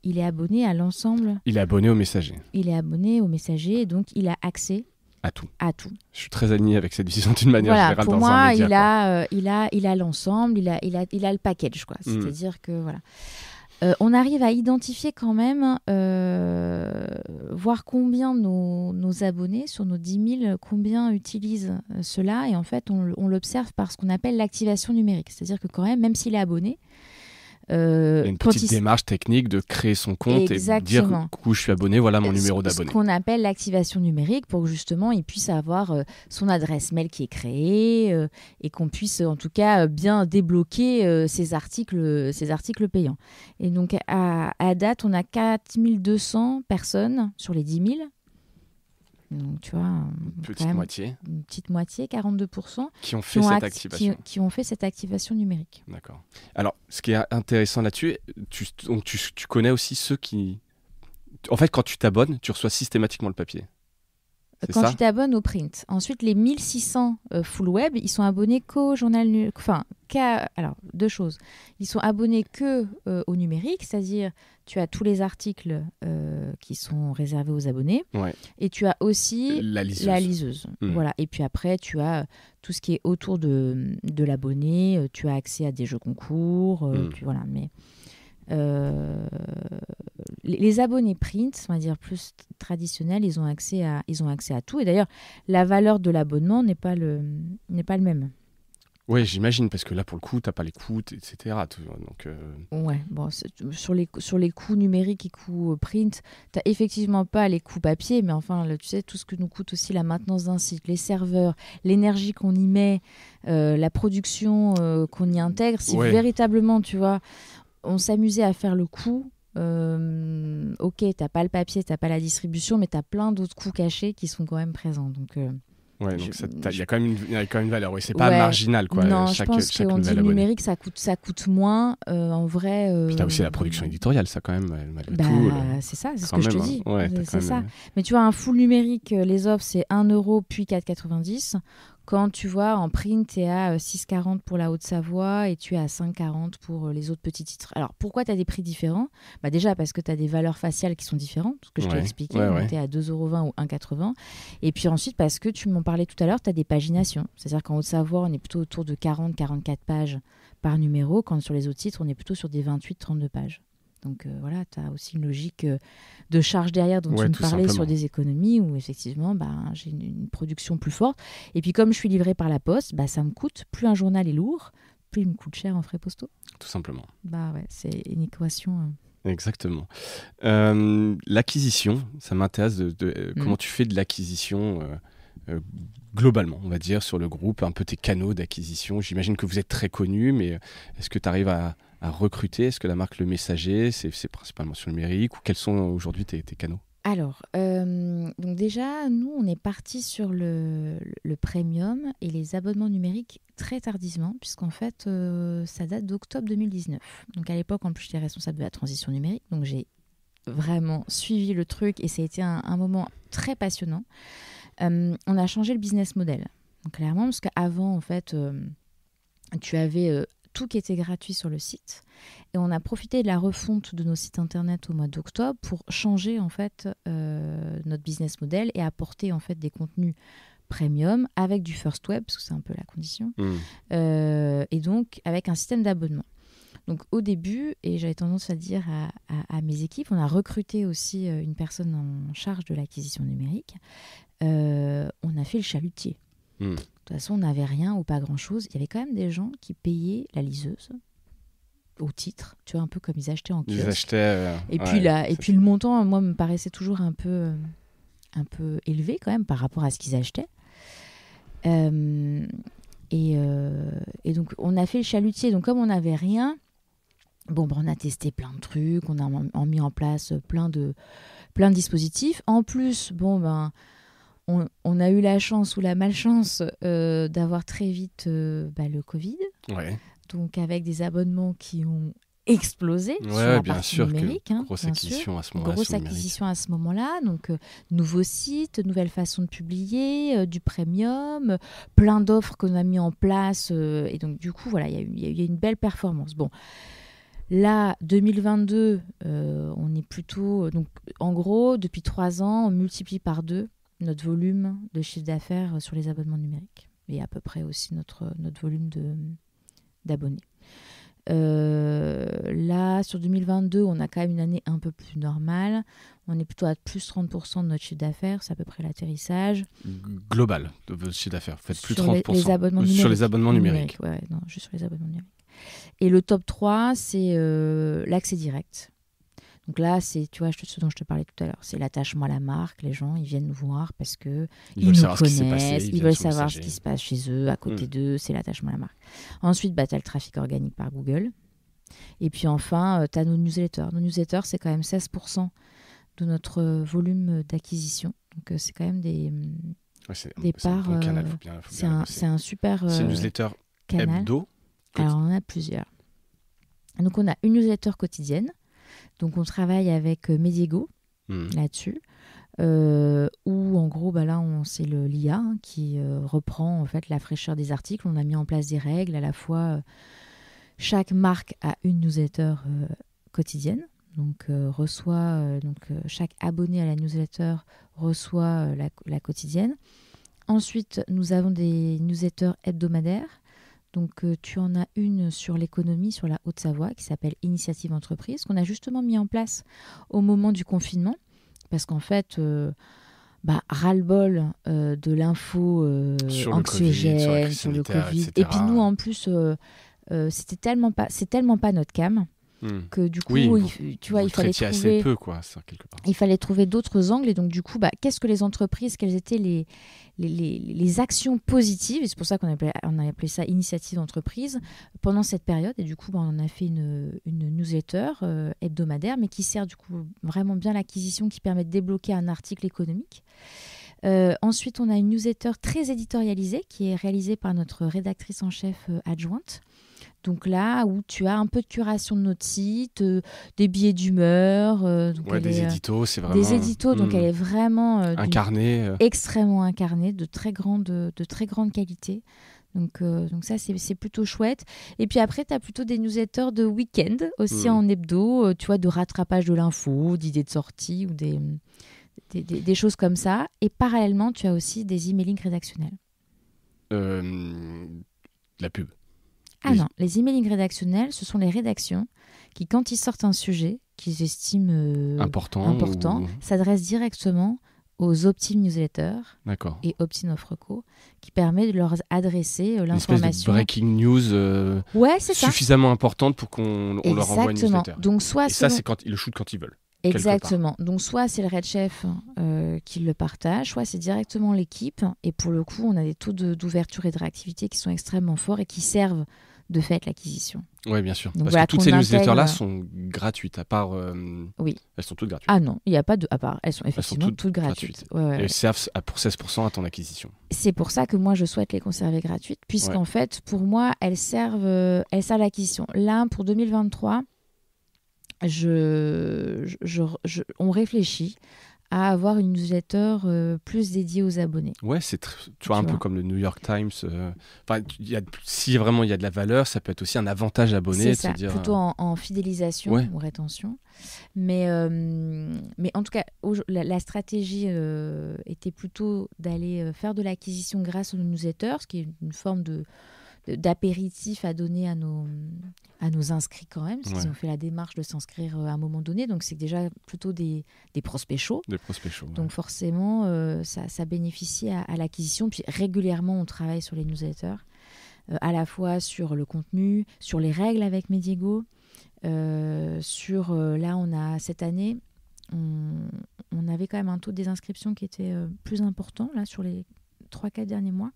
il est abonné à l'ensemble. Il est abonné au messager. Et donc il a accès À tout. À tout. Je suis très aligné avec cette vision d'une manière générale pour dans moi, un média. il a l'ensemble, il a le package, quoi. C'est-à-dire que voilà. On arrive à identifier quand même, voir combien nos abonnés, sur nos 10 000, combien utilisent cela. Et en fait, on l'observe par ce qu'on appelle l'activation numérique. C'est-à-dire que quand même s'il est abonné, il y a une petite démarche technique de créer son compte et de dire je suis abonné, voilà mon numéro d'abonné. Ce qu'on appelle l'activation numérique pour que justement il puisse avoir son adresse mail qui est créée et qu'on puisse en tout cas bien débloquer ces articles payants. Et donc à date, on a 4200 personnes sur les 10 000. Donc, tu vois, une petite moitié, 42%, qui ont fait cette activation. Qui ont fait cette activation numérique. D'accord. Alors, ce qui est intéressant là-dessus, tu connais aussi ceux qui... En fait, quand tu t'abonnes, tu reçois systématiquement le papier. Quand tu t'abonnes au print. Ensuite, les 1600 full web, ils sont abonnés qu'au journal... alors, deux choses. Ils sont abonnés que au numérique, c'est-à-dire tu as tous les articles qui sont réservés aux abonnés. Ouais. Et tu as aussi la liseuse. Voilà. Et puis après, tu as tout ce qui est autour de l'abonné. Tu as accès à des jeux concours. Voilà. Mais... les abonnés print, on va dire plus traditionnels, ils ont accès à tout. Et d'ailleurs, la valeur de l'abonnement n'est pas le même. Oui, j'imagine, parce que là, pour le coup, tu n'as pas les coûts, etc. Donc, Ouais, bon, sur les coûts numériques et coûts print, tu n'as effectivement pas les coûts papier, mais enfin, tu sais, tout ce que nous coûte aussi la maintenance d'un site, les serveurs, l'énergie qu'on y met, la production qu'on y intègre, si véritablement, tu vois, on s'amusait à faire le coût. Ok, t'as pas le papier, t'as pas la distribution, mais t'as plein d'autres coûts cachés qui sont quand même présents. Donc, il y a quand même une valeur. C'est pas marginal, quoi. Non, je pense qu'on dit le numérique, ça coûte moins. En vrai. Puis t'as aussi la production éditoriale, ça quand même. Malgré tout, c'est ça, c'est ce que je te dis. Ouais, c'est ça. Mais tu vois, un full numérique, les offres, c'est 1 € puis 4,90 €. Quand tu vois, en print, tu es à 6,40 € pour la Haute-Savoie et tu es à 5,40 € pour les autres petits titres. Alors, pourquoi tu as des prix différents ? Déjà, parce que tu as des valeurs faciales qui sont différentes, ce que je t'ai expliqué. Tu es à 2,20 € ou 1,80 €. Et puis ensuite, parce que tu m'en parlais tout à l'heure, tu as des paginations. C'est-à-dire qu'en Haute-Savoie, on est plutôt autour de 40-44 pages par numéro, quand sur les autres titres, on est plutôt sur des 28-32 pages. Donc voilà, tu as aussi une logique de charge derrière dont tu me parlais sur des économies où effectivement j'ai une production plus forte. Et puis comme je suis livrée par la poste, ça me coûte, plus un journal est lourd, plus il me coûte cher en frais postaux. Tout simplement. C'est une équation. Exactement. L'acquisition, ça m'intéresse comment tu fais de l'acquisition globalement, on va dire, sur le groupe, un peu tes canaux d'acquisition. J'imagine que vous êtes très connu, mais est-ce que tu arrives à recruter ? Est-ce que la marque Le Messager, c'est principalement sur le numérique, ou quels sont aujourd'hui tes canaux ? Alors, donc déjà, nous, on est parti sur le premium et les abonnements numériques très tardivement, puisqu'en fait, ça date d'octobre 2019. Donc à l'époque, en plus, j'étais responsable de la transition numérique, donc j'ai vraiment suivi le truc et ça a été un moment très passionnant. On a changé le business model. Donc clairement, parce qu'avant, en fait, tu avais tout qui était gratuit sur le site. Et on a profité de la refonte de nos sites internet au mois d'octobre pour changer en fait notre business model et apporter en fait des contenus premium avec du first web, parce que c'est un peu la condition, et donc avec un système d'abonnement. Donc au début, et j'avais tendance à dire à mes équipes, on a recruté aussi une personne en charge de l'acquisition numérique. On a fait le chalutier. De toute façon, on n'avait rien ou pas grand-chose. Il y avait quand même des gens qui payaient la liseuse au titre, tu vois, un peu comme ils achetaient en kiosque. Ils achetaient... puis le montant, moi, me paraissait toujours un peu élevé quand même par rapport à ce qu'ils achetaient. Et donc, on a fait le chalutier. Donc, comme on n'avait rien, on a testé plein de trucs, on a mis en place plein de dispositifs. En plus, on a eu la chance ou la malchance d'avoir très vite le Covid. Ouais. Donc, avec des abonnements qui ont explosé sur la partie numérique. Grosse acquisition à ce moment-là. Grosse acquisition à ce moment-là. Donc, nouveaux sites, nouvelles façons de publier, du premium, plein d'offres qu'on a mis en place. Et donc, du coup, voilà, il y a une belle performance. Bon. Là, 2022, on est plutôt... Donc, en gros, depuis 3 ans, on multiplie par 2 notre volume de chiffre d'affaires sur les abonnements numériques et à peu près aussi notre volume d'abonnés. Là, sur 2022, on a quand même une année un peu plus normale. On est plutôt à plus 30% de notre chiffre d'affaires, c'est à peu près l'atterrissage. Global de votre chiffre d'affaires, vous faites plus sur 30%. Les abonnements numériques. Sur les abonnements numériques. Ouais, non, juste sur les abonnements numériques. Et le top 3, c'est l'accès direct. Donc là, c'est, tu vois, ce dont je te parlais tout à l'heure, c'est l'attachement à la marque. Les gens, ils viennent nous voir parce que ils nous connaissent, ils veulent savoir ce qui se passe chez eux, à côté d'eux, c'est l'attachement à la marque. Ensuite, tu as le trafic organique par Google. Et puis enfin, tu as nos newsletters. Nos newsletters, c'est quand même 16% de notre volume d'acquisition. Donc c'est quand même des parts. Un bon canal, c'est un super c'est une newsletter canal. Hebdo. Alors on en a plusieurs. Donc on a une newsletter quotidienne. Donc on travaille avec Mediego là-dessus. Où en gros, là, c'est l'IA qui reprend en fait la fraîcheur des articles. On a mis en place des règles à la fois. Chaque marque a une newsletter quotidienne. Donc, chaque abonné à la newsletter reçoit la quotidienne. Ensuite, nous avons des newsletters hebdomadaires. Donc, tu en as une sur l'économie, sur la Haute-Savoie, qui s'appelle Initiative Entreprise, qu'on a justement mis en place au moment du confinement. Parce qu'en fait, ras-le-bol de l'info anxiogène, sur le Covid. Et puis nous, en plus, c'est tellement pas notre cam. Que du coup, il fallait trouver assez peu, quoi, ça, quelque part. Il fallait trouver d'autres angles et donc du coup, qu'est-ce que les entreprises, quelles étaient les actions positives, et c'est pour ça qu'on a appelé ça initiative d'entreprise pendant cette période, et du coup, on a fait une newsletter hebdomadaire, mais qui sert du coup vraiment bien l'acquisition, qui permet de débloquer un article économique. Ensuite, on a une newsletter très éditorialisée qui est réalisée par notre rédactrice en chef adjointe. Donc là, où tu as un peu de curation de notre site, des billets d'humeur. Des éditos, c'est vraiment... Des éditos, donc elle est vraiment... incarnée. Extrêmement incarnée, de très grande qualité. Donc ça, c'est plutôt chouette. Et puis après, tu as plutôt des newsletters de week-end, aussi en hebdo, tu vois, de rattrapage de l'info, d'idées de sortie, ou des choses comme ça. Et parallèlement, tu as aussi des emailing rédactionnels. La pub. Non, les emailing rédactionnels, ce sont les rédactions qui, quand ils sortent un sujet qu'ils estiment important s'adressent directement aux Optim Newsletters et Optim Offreco, qui permet de leur adresser l'information. Une espèce de breaking news suffisamment importante pour qu'on leur envoie une newsletter. Donc, ça, c'est ils le shootent quand ils veulent. Exactement. Donc, soit c'est le Red Chef qui le partage, soit c'est directement l'équipe. Et pour le coup, on a des taux d'ouverture et de réactivité qui sont extrêmement forts et qui servent de fait l'acquisition. Oui, bien sûr. Donc, parce que toutes ces newsletters-là sont gratuites, à part... Oui. Elles sont toutes gratuites. Ah non, il n'y a pas de... À part, elles sont effectivement toutes gratuites. Ouais. Et elles servent pour 16% à ton acquisition. C'est pour ça que moi, je souhaite les conserver gratuites, puisqu'en fait, pour moi, elles servent l'acquisition. Là, pour 2023, on réfléchit à avoir une newsletter plus dédiée aux abonnés. Ouais, tu vois, un peu comme le New York Times. Si vraiment il y a de la valeur, ça peut être aussi un avantage abonné. C'est ça, plutôt en fidélisation ou rétention. Mais en tout cas, la stratégie était plutôt d'aller faire de l'acquisition grâce aux newsletters, ce qui est une forme d'apéritif à donner à nos inscrits quand même, parce qu'ils ont fait la démarche de s'inscrire à un moment donné, donc c'est déjà plutôt des prospects chauds. Des prospects chauds. Donc forcément, ça bénéficie à l'acquisition, puis régulièrement on travaille sur les newsletters, à la fois sur le contenu, sur les règles avec Mediego, là on a cette année, on avait quand même un taux de désinscription qui était plus important là sur les 3-4 derniers mois.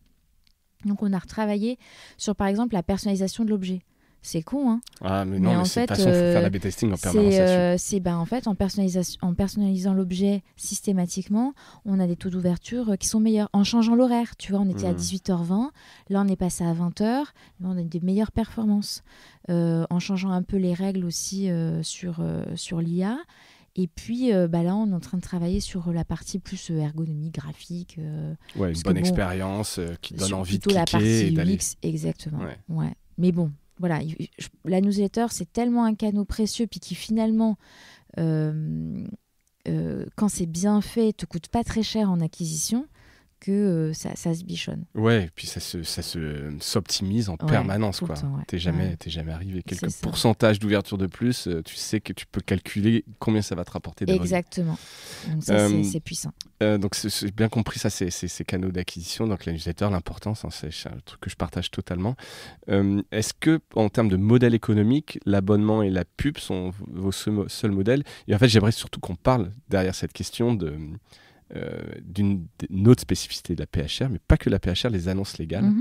Donc, on a retravaillé sur, par exemple, la personnalisation de l'objet. C'est con, hein. Ah, mais non, mais c'est de toute façon, il faut faire la B-testing en permanence. En fait, en personnalisant l'objet systématiquement, on a des taux d'ouverture qui sont meilleurs. En changeant l'horaire, tu vois, on était à 18h20, là, on est passé à 20h, là, on a des meilleures performances. En changeant un peu les règles aussi sur l'IA. Et puis là, on est en train de travailler sur la partie plus ergonomie, graphique. Une bonne expérience qui donne envie de cliquer. Plutôt la partie d'aller... UX, exactement. Ouais. Mais bon, voilà, la newsletter, c'est tellement un canal précieux, puis qui finalement quand c'est bien fait, te coûte pas très cher en acquisition, que ça se bichonne. Ouais, et puis ça s'optimise en permanence, quoi. Temps, ouais. T'es jamais arrivé. Quelques pourcentages d'ouverture de plus, tu sais que tu peux calculer combien ça va te rapporter de revenus. Exactement. Donc ça, c'est puissant. Donc c'est bien compris, ça, ces canaux d'acquisition, donc la newsletter, l'importance, hein, c'est un truc que je partage totalement. Est-ce que, en termes de modèle économique, l'abonnement et la pub sont vos seuls modèles? Et en fait, j'aimerais surtout qu'on parle derrière cette question d'une autre spécificité de la PHR, mais pas que la PHR, les annonces légales.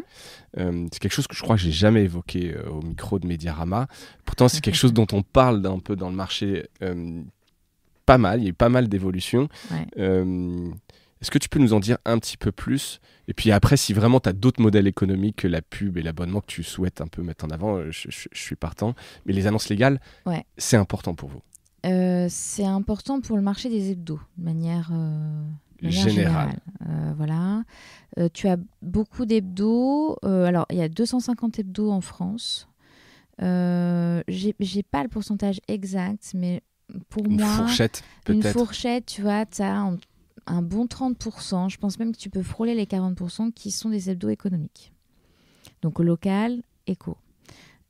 C'est quelque chose que je crois que j'ai jamais évoqué au micro de Mediarama. Pourtant, c'est quelque chose dont on parle d'un peu dans le marché pas mal. Il y a eu pas mal d'évolutions. Ouais. Est-ce que tu peux nous en dire un petit peu plus? Et puis après, si vraiment tu as d'autres modèles économiques que la pub et l'abonnement que tu souhaites un peu mettre en avant, je suis partant. Mais les annonces légales, c'est important pour vous? C'est important pour le marché des hebdos, de manière générale. Voilà. Tu as beaucoup d'hebdos. Alors, il y a 250 hebdos en France. J'ai pas le pourcentage exact, mais pour moi... Une fourchette, peut-être. Une fourchette, tu vois, tu as un bon 30%. Je pense même que tu peux frôler les 40% qui sont des hebdos économiques. Donc, local, éco.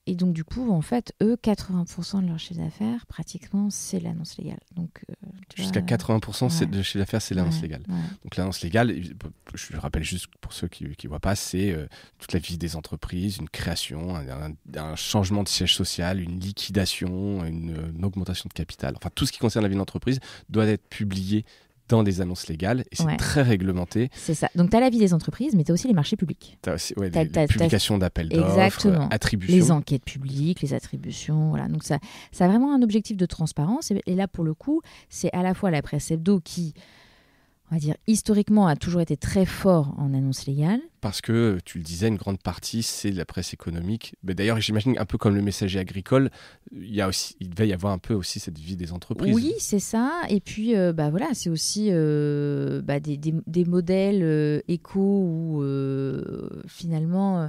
Et donc, du coup, en fait, eux, 80% de leur chiffre d'affaires, pratiquement, c'est l'annonce légale. Donc, jusqu'à 80% de chiffre d'affaires, c'est l'annonce légale. Ouais. Donc, l'annonce légale, je le rappelle juste pour ceux qui ne voient pas, c'est toute la vie des entreprises, une création, un changement de siège social, une liquidation, une augmentation de capital. Enfin, tout ce qui concerne la vie de l'entreprise doit être publié dans des annonces légales et c'est très réglementé. C'est ça. Donc, tu as la vie des entreprises, mais tu as aussi les marchés publics. Tu as aussi les publications d'appels d'offres, attributions. Les enquêtes publiques, les attributions. Voilà. Donc, ça a vraiment un objectif de transparence. Et là, pour le coup, c'est à la fois la presse hebdo qui, on va dire, historiquement, a toujours été très fort en annonce légale. Parce que, tu le disais, une grande partie, c'est de la presse économique. Mais d'ailleurs, j'imagine un peu comme le Messager agricole, il devait y avoir un peu aussi cette vie des entreprises. Oui, c'est ça. Et puis, voilà, c'est aussi des modèles éco où, finalement...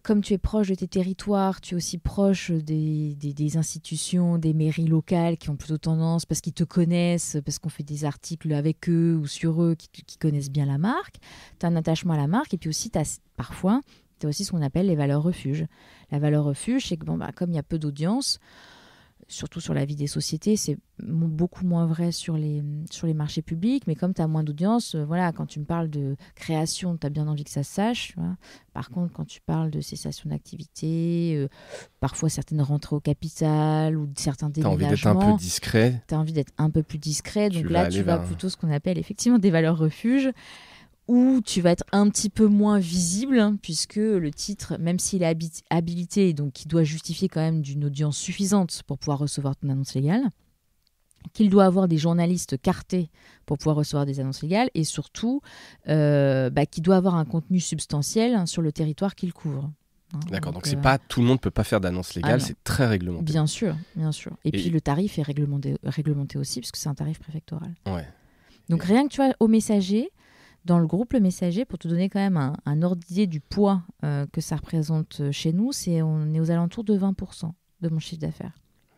comme tu es proche de tes territoires, tu es aussi proche des institutions, des mairies locales qui ont plutôt tendance, parce qu'ils te connaissent, parce qu'on fait des articles avec eux ou sur eux, qui connaissent bien la marque. Tu as un attachement à la marque et puis aussi, parfois, tu as aussi ce qu'on appelle les valeurs refuges. La valeur refuge, c'est que comme il y a peu d'audience, surtout sur la vie des sociétés, c'est beaucoup moins vrai sur les marchés publics, mais comme tu as moins d'audience, quand tu me parles de création, tu as bien envie que ça se sache. Tu vois. Par contre, quand tu parles de cessation d'activité, parfois certaines rentrées au capital ou certains déménagements... Tu as envie d'être un peu discret. Tu as envie d'être un peu plus discret, donc là, tu vas plutôt ce qu'on appelle effectivement des valeurs refuges, où tu vas être un petit peu moins visible, puisque le titre, même s'il est habilité, donc il doit justifier quand même d'une audience suffisante pour pouvoir recevoir ton annonce légale, qu'il doit avoir des journalistes cartés pour pouvoir recevoir des annonces légales, et surtout qu'il doit avoir un contenu substantiel sur le territoire qu'il couvre. D'accord, donc c'est pas tout le monde peut pas faire d'annonce légale, c'est très réglementé. Bien sûr. Et puis le tarif est réglementé aussi, parce que c'est un tarif préfectoral. Ouais. Donc rien que tu vois, au Messager, dans le groupe Le Messager, pour te donner quand même un ordre d'idée du poids que ça représente chez nous, on est aux alentours de 20% de mon chiffre d'affaires.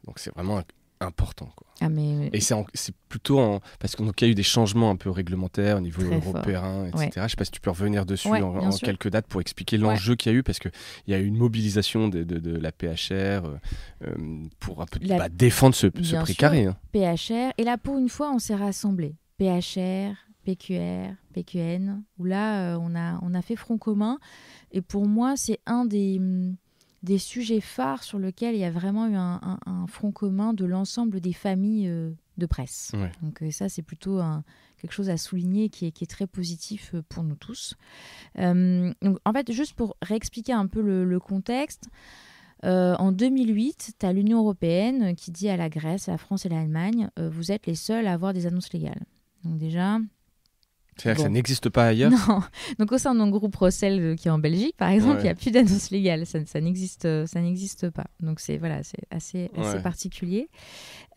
Donc c'est vraiment important, quoi. Ah, mais... Et c'est plutôt parce qu'il y a eu des changements un peu réglementaires au niveau très européen, etc. Ouais. Je ne sais pas si tu peux revenir dessus en sûr. quelques dates pour expliquer l'enjeu qu'il y a eu, parce qu'il y a eu une mobilisation de la PHR pour un peu défendre ce précaré. Hein. PHR, et là pour une fois on s'est rassemblés. PHR, PQR, PQN, où là on a fait front commun, et pour moi c'est un des sujets phares sur lequel il y a vraiment eu un front commun de l'ensemble des familles de presse. Ouais. Donc ça, c'est plutôt quelque chose à souligner qui est très positif pour nous tous. Donc, en fait, juste pour réexpliquer un peu le contexte, en 2008, tu as l'Union européenne qui dit à la Grèce, la France et l'Allemagne, vous êtes les seuls à avoir des annonces légales. Donc déjà... C'est-à-dire que ça n'existe pas ailleurs ? Non. Donc au sein de mon groupe Rossel qui est en Belgique, par exemple, il n'y a plus d'annonce légale. Ça n'existe pas. Donc c'est assez particulier.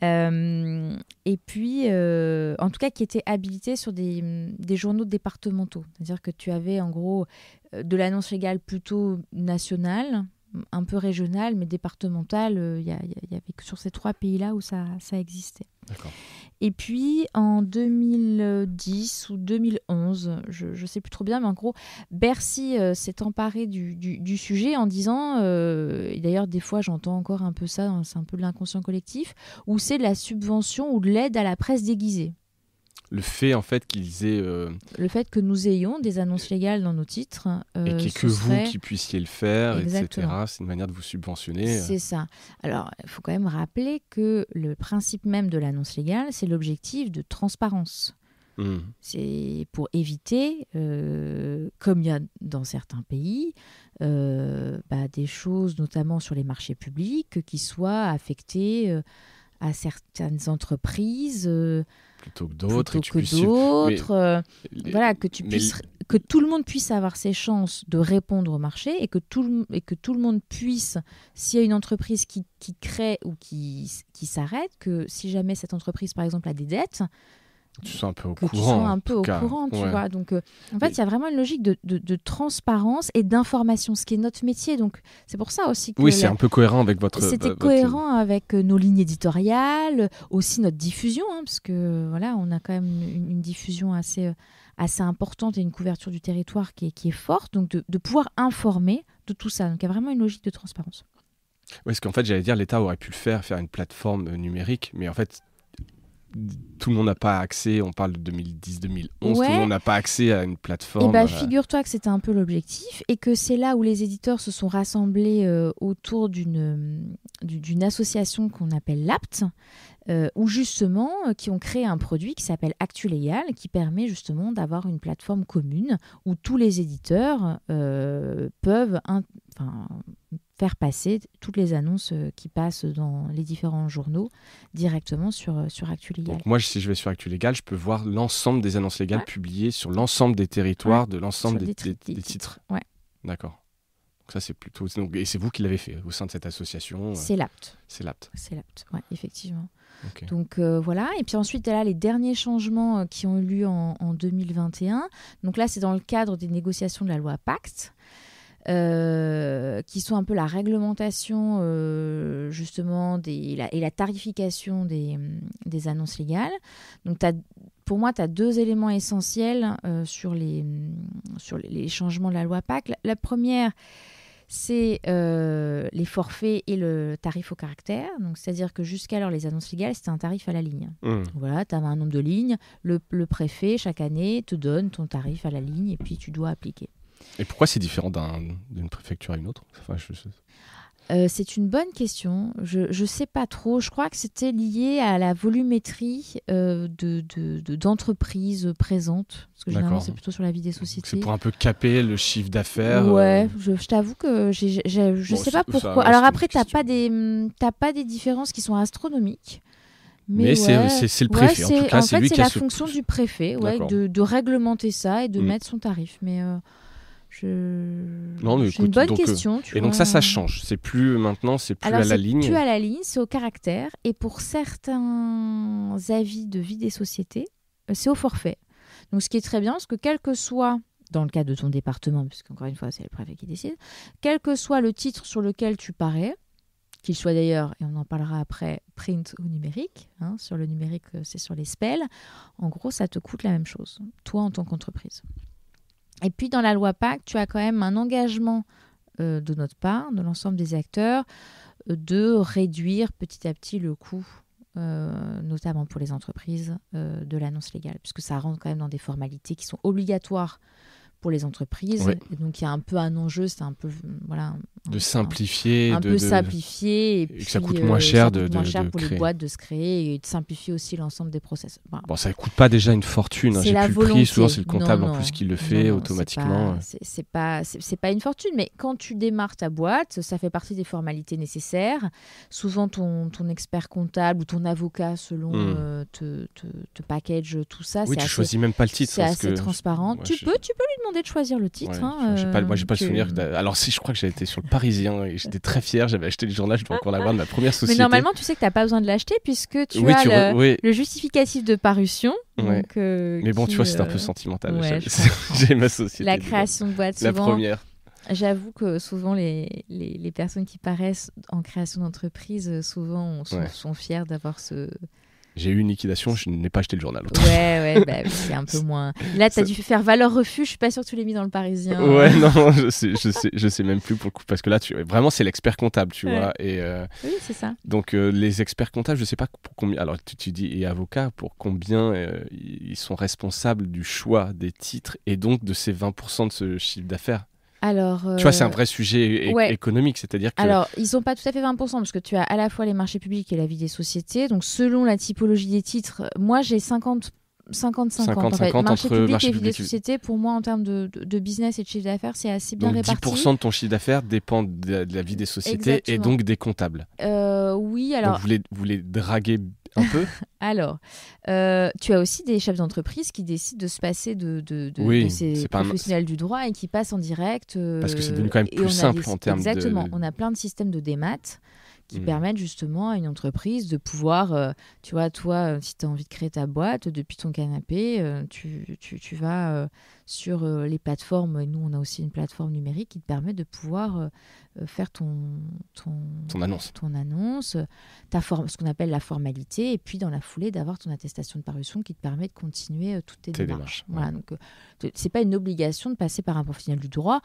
Et puis, en tout cas, qui était habilité sur des journaux départementaux. C'est-à-dire que tu avais en gros de l'annonce légale plutôt nationale, un peu régional, mais départemental. Il y avait que sur ces 3 pays-là où ça existait. D'accord. Et puis, en 2010 ou 2011, je ne sais plus trop bien, mais en gros, Bercy s'est emparé du sujet en disant, et d'ailleurs, des fois, j'entends encore un peu ça, c'est un peu de l'inconscient collectif, où c'est de la subvention ou de l'aide à la presse déguisée. Le fait, en fait, qu'ils aient... Le fait que nous ayons des annonces légales dans nos titres... et qu'il n'y ait que serait... vous qui puissiez le faire, Exactement. etc. C'est une manière de vous subventionner. C'est ça. Alors, il faut quand même rappeler que le principe même de l'annonce légale, c'est l'objectif de transparence. C'est pour éviter, comme il y a dans certains pays, des choses, notamment sur les marchés publics, qui soient affectées à certaines entreprises... plutôt que d'autres. Voilà, que tout le monde puisse avoir ses chances de répondre au marché et que tout le monde puisse, s'il y a une entreprise qui crée ou qui s'arrête, que si jamais cette entreprise, par exemple, a des dettes, tu sois un peu au que courant. Tu sois un peu au courant, tu vois. Donc, en fait, il y a vraiment une logique de transparence et d'information, ce qui est notre métier. Donc, c'est pour ça aussi que... Oui, c'est un peu cohérent avec votre... C'était cohérent avec nos lignes éditoriales, aussi notre diffusion, parce que, voilà, on a quand même une diffusion assez importante et une couverture du territoire qui est forte. Donc, de pouvoir informer de tout ça. Donc, il y a vraiment une logique de transparence. Oui, parce qu'en fait, j'allais dire, l'État aurait pu le faire une plateforme numérique, mais en fait... tout le monde n'a pas accès, on parle de 2010-2011, tout le monde n'a pas accès à une plateforme. Et figure-toi que c'était un peu l'objectif et que c'est là où les éditeurs se sont rassemblés autour d'une association qu'on appelle l'APT, où justement, qui ont créé un produit qui s'appelle Actu Légal, qui permet justement d'avoir une plateforme commune où tous les éditeurs peuvent faire passer toutes les annonces qui passent dans les différents journaux directement sur Actu Légal. Donc moi, si je vais sur Actu Légal, je peux voir l'ensemble des annonces légales publiées sur l'ensemble des territoires, de l'ensemble des titres. Ouais. D'accord. Donc ça, c'est plutôt... Et c'est vous qui l'avez fait au sein de cette association C'est l'APT. C'est l'APT. C'est l'APT, oui, effectivement. Okay. Donc voilà, et puis ensuite, là, les derniers changements qui ont eu lieu en 2021. Donc là, c'est dans le cadre des négociations de la loi Pacte. Qui sont un peu la réglementation justement et la tarification des annonces légales. Donc pour moi, tu as 2 éléments essentiels sur les changements de la loi PAC. La première, c'est les forfaits et le tarif au caractère. Donc, c'est-à-dire que jusqu'alors, les annonces légales, c'était un tarif à la ligne. Voilà, tu avais un nombre de lignes. Le préfet, chaque année, te donne ton tarif à la ligne et puis tu dois appliquer. Et pourquoi c'est différent d'une préfecture à une autre ? C'est une bonne question. Je sais pas trop. Je crois que c'était lié à la volumétrie d'entreprises présentes. Parce que généralement, c'est plutôt sur la vie des sociétés. C'est pour un peu caper le chiffre d'affaires. Ouais, je t'avoue que je sais pas pourquoi. Alors après, t'as pas des différences qui sont astronomiques. Mais c'est le préfet. En tout cas, c'est lui qui a la fonction du préfet, de réglementer ça et de mettre son tarif. Mais c'est une bonne question. Donc ça change. C'est plus maintenant, c'est plus à la ligne. Plus à la ligne, c'est au caractère. Et pour certains avis de vie des sociétés, c'est au forfait. Donc ce qui est très bien, parce que quel que soit, dans le cas de ton département, parce qu'encore une fois, c'est le préfet qui décide, quel que soit le titre sur lequel tu parais, qu'il soit d'ailleurs, et on en parlera après, print ou numérique, sur le numérique, c'est sur les spells, en gros, ça te coûte la même chose, toi en tant qu'entreprise. Et puis dans la loi PAC, tu as quand même un engagement de notre part, de l'ensemble des acteurs, de réduire petit à petit le coût, notamment pour les entreprises, de l'annonce légale, puisque ça rentre quand même dans des formalités qui sont obligatoires pour les entreprises. Ouais. Et donc il y a un peu un enjeu, c'est un peu de simplifier, simplifier et puis que ça coûte moins cher pour les boîtes de se créer et de simplifier aussi l'ensemble des process. Bon, ça coûte pas déjà une fortune. J'ai plus le prix, souvent c'est le comptable en plus qui le fait automatiquement. C'est pas une fortune, mais quand tu démarres ta boîte, ça fait partie des formalités nécessaires. Souvent ton expert comptable ou ton avocat selon te package tout ça. Oui, tu choisis même pas le titre. C'est assez transparent. Tu peux lui demander de choisir le titre. Moi, j'ai pas le souvenir. Alors, si, je crois que j'ai été sur le Parisien et j'étais très fier. J'avais acheté le journal, je dois encore l'avoir de ma première société. Mais normalement, tu sais que tu n'as pas besoin de l'acheter puisque tu as le justificatif de parution. Ouais. Donc, mais bon, tu vois, c'est un peu sentimental. Ouais, j'ai ma société. La création de boîte, souvent. La première. J'avoue que souvent, les personnes qui paraissent en création d'entreprise, souvent, sont fiers d'avoir ce... J'ai eu une liquidation, je n'ai pas acheté le journal. Ouais, c'est un peu moins. Là, tu as dû faire valeur refuge, je suis pas sûre que tu l'aies mis dans le Parisien. Ouais, non, je sais même plus pour le coup, parce que là, vraiment, c'est l'expert comptable, tu vois. Et, oui, c'est ça. Donc, les experts comptables, je sais pas pour combien. Alors, tu dis, et avocats, pour combien ils sont responsables du choix des titres et donc de ces 20% de ce chiffre d'affaires. Alors, tu vois, c'est un vrai sujet économique, c'est-à-dire que... Alors, ils sont pas tout à fait 20%, parce que tu as à la fois les marchés publics et la vie des sociétés. Donc, selon la typologie des titres, moi, j'ai 50-50 en fait. Marché public et vie des sociétés, pour moi, en termes de business et de chiffre d'affaires, c'est assez bien réparti. Donc, 10% de ton chiffre d'affaires dépend de la vie des sociétés. Exactement. Et donc des comptables. Oui, alors... Donc, vous les draguez un peu. Alors, tu as aussi des chefs d'entreprise qui décident de se passer de ces professionnels du droit et qui passent en direct. Parce que c'est devenu quand même plus simple en termes de... Exactement, on a plein de systèmes de démat qui permettent justement à une entreprise de pouvoir, tu vois, toi, si tu as envie de créer ta boîte, depuis ton canapé, tu vas sur les plateformes. Nous, on a aussi une plateforme numérique qui te permet de pouvoir faire ton annonce, ce qu'on appelle la formalité, et puis dans la foulée, d'avoir ton attestation de parution qui te permet de continuer toutes tes démarches. Voilà, donc, c'est pas une obligation de passer par un professionnel du droit.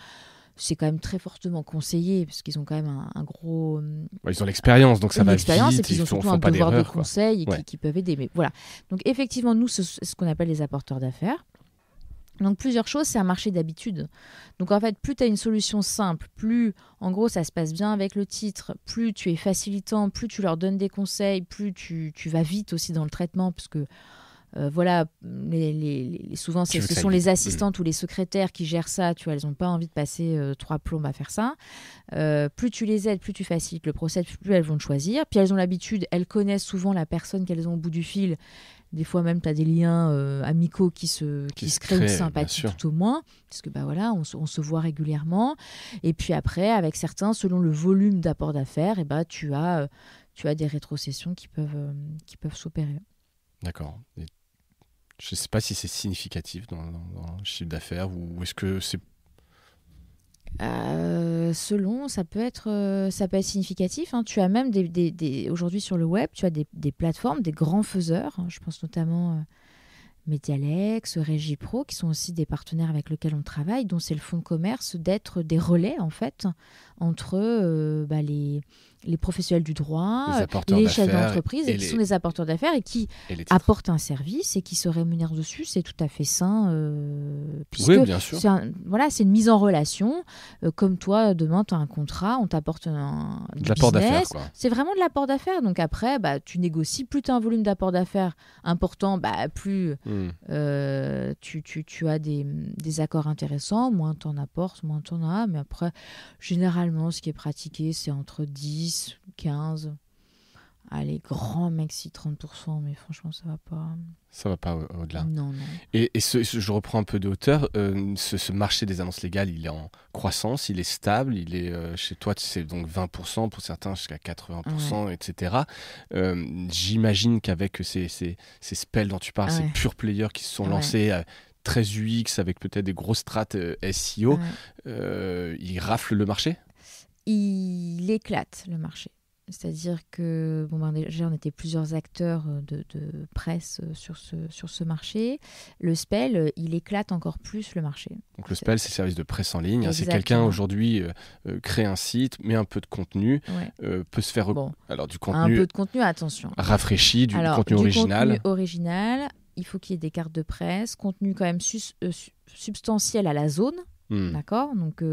C'est quand même très fortement conseillé parce qu'ils ont quand même un gros... ils ont l'expérience, donc ça va vite. Et puis ils ont surtout un devoir de conseil et qui peuvent aider. Mais voilà. Donc effectivement, nous, c'est ce qu'on appelle les apporteurs d'affaires. Donc plusieurs choses, c'est un marché d'habitude. Donc en fait, plus tu as une solution simple, plus en gros ça se passe bien avec le titre, plus tu es facilitant, plus tu leur donnes des conseils, plus tu vas vite aussi dans le traitement, parce que voilà, souvent ce sont les assistantes ou les secrétaires qui gèrent ça, tu vois, elles n'ont pas envie de passer 3 plombes à faire ça. Plus tu les aides, plus tu facilites le process, plus elles vont te choisir. Puis elles ont l'habitude, elles connaissent souvent la personne qu'elles ont au bout du fil. Des fois même, tu as des liens amicaux qui se créent, une sympathie tout au moins, parce que voilà, on se voit régulièrement. Et puis après, avec certains, selon le volume d'apport d'affaires, tu as des rétrocessions qui peuvent s'opérer. D'accord. Et je ne sais pas si c'est significatif dans le chiffre d'affaires, ou est-ce que c'est... Selon, ça peut être significatif. Tu as même aujourd'hui sur le web, tu as des plateformes, des grands faiseurs. Je pense notamment Medialex, Régipro, qui sont aussi des partenaires avec lesquels on travaille, dont c'est le fonds de commerce, d'être des relais en fait entre les professionnels du droit, les chefs d'entreprise, et qui sont des apporteurs d'affaires et qui apportent un service et qui se rémunèrent dessus. C'est tout à fait sain. Oui, bien sûr. C'est une mise en relation. Comme toi, demain, tu as un contrat, on t'apporte du l'apport business. D'affaires, quoi. C'est vraiment de l'apport d'affaires. Donc après, tu négocies. Plus tu as un volume d'apport d'affaires important, plus tu as des accords intéressants. Moins tu en apportes, moins tu en as. Mais après, généralement, ce qui est pratiqué, c'est entre 10, 15, allez, grand maxi 30%, mais franchement, ça va pas. Ça va pas au-delà. Non. Et je reprends un peu de hauteur. Ce marché des annonces légales, il est en croissance, il est stable, il est chez toi, c'est donc 20%, pour certains jusqu'à 80%, etc. J'imagine qu'avec ces spells dont tu parles, ces pure players qui se sont lancés... très UX, avec peut-être des grosses strates SEO, ils raflent le marché ? Il éclate le marché. C'est-à-dire que déjà, on était plusieurs acteurs de presse sur ce marché. Le Spell, il éclate encore plus le marché. Donc le Spell, c'est le service de presse en ligne. C'est quelqu'un aujourd'hui crée un site, met un peu de contenu, peut se faire alors du contenu. Un peu de contenu, attention. Rafraîchi, du contenu original. Contenu original. Il faut qu'il y ait des cartes de presse, contenu quand même substantiel à la zone. D'accord, donc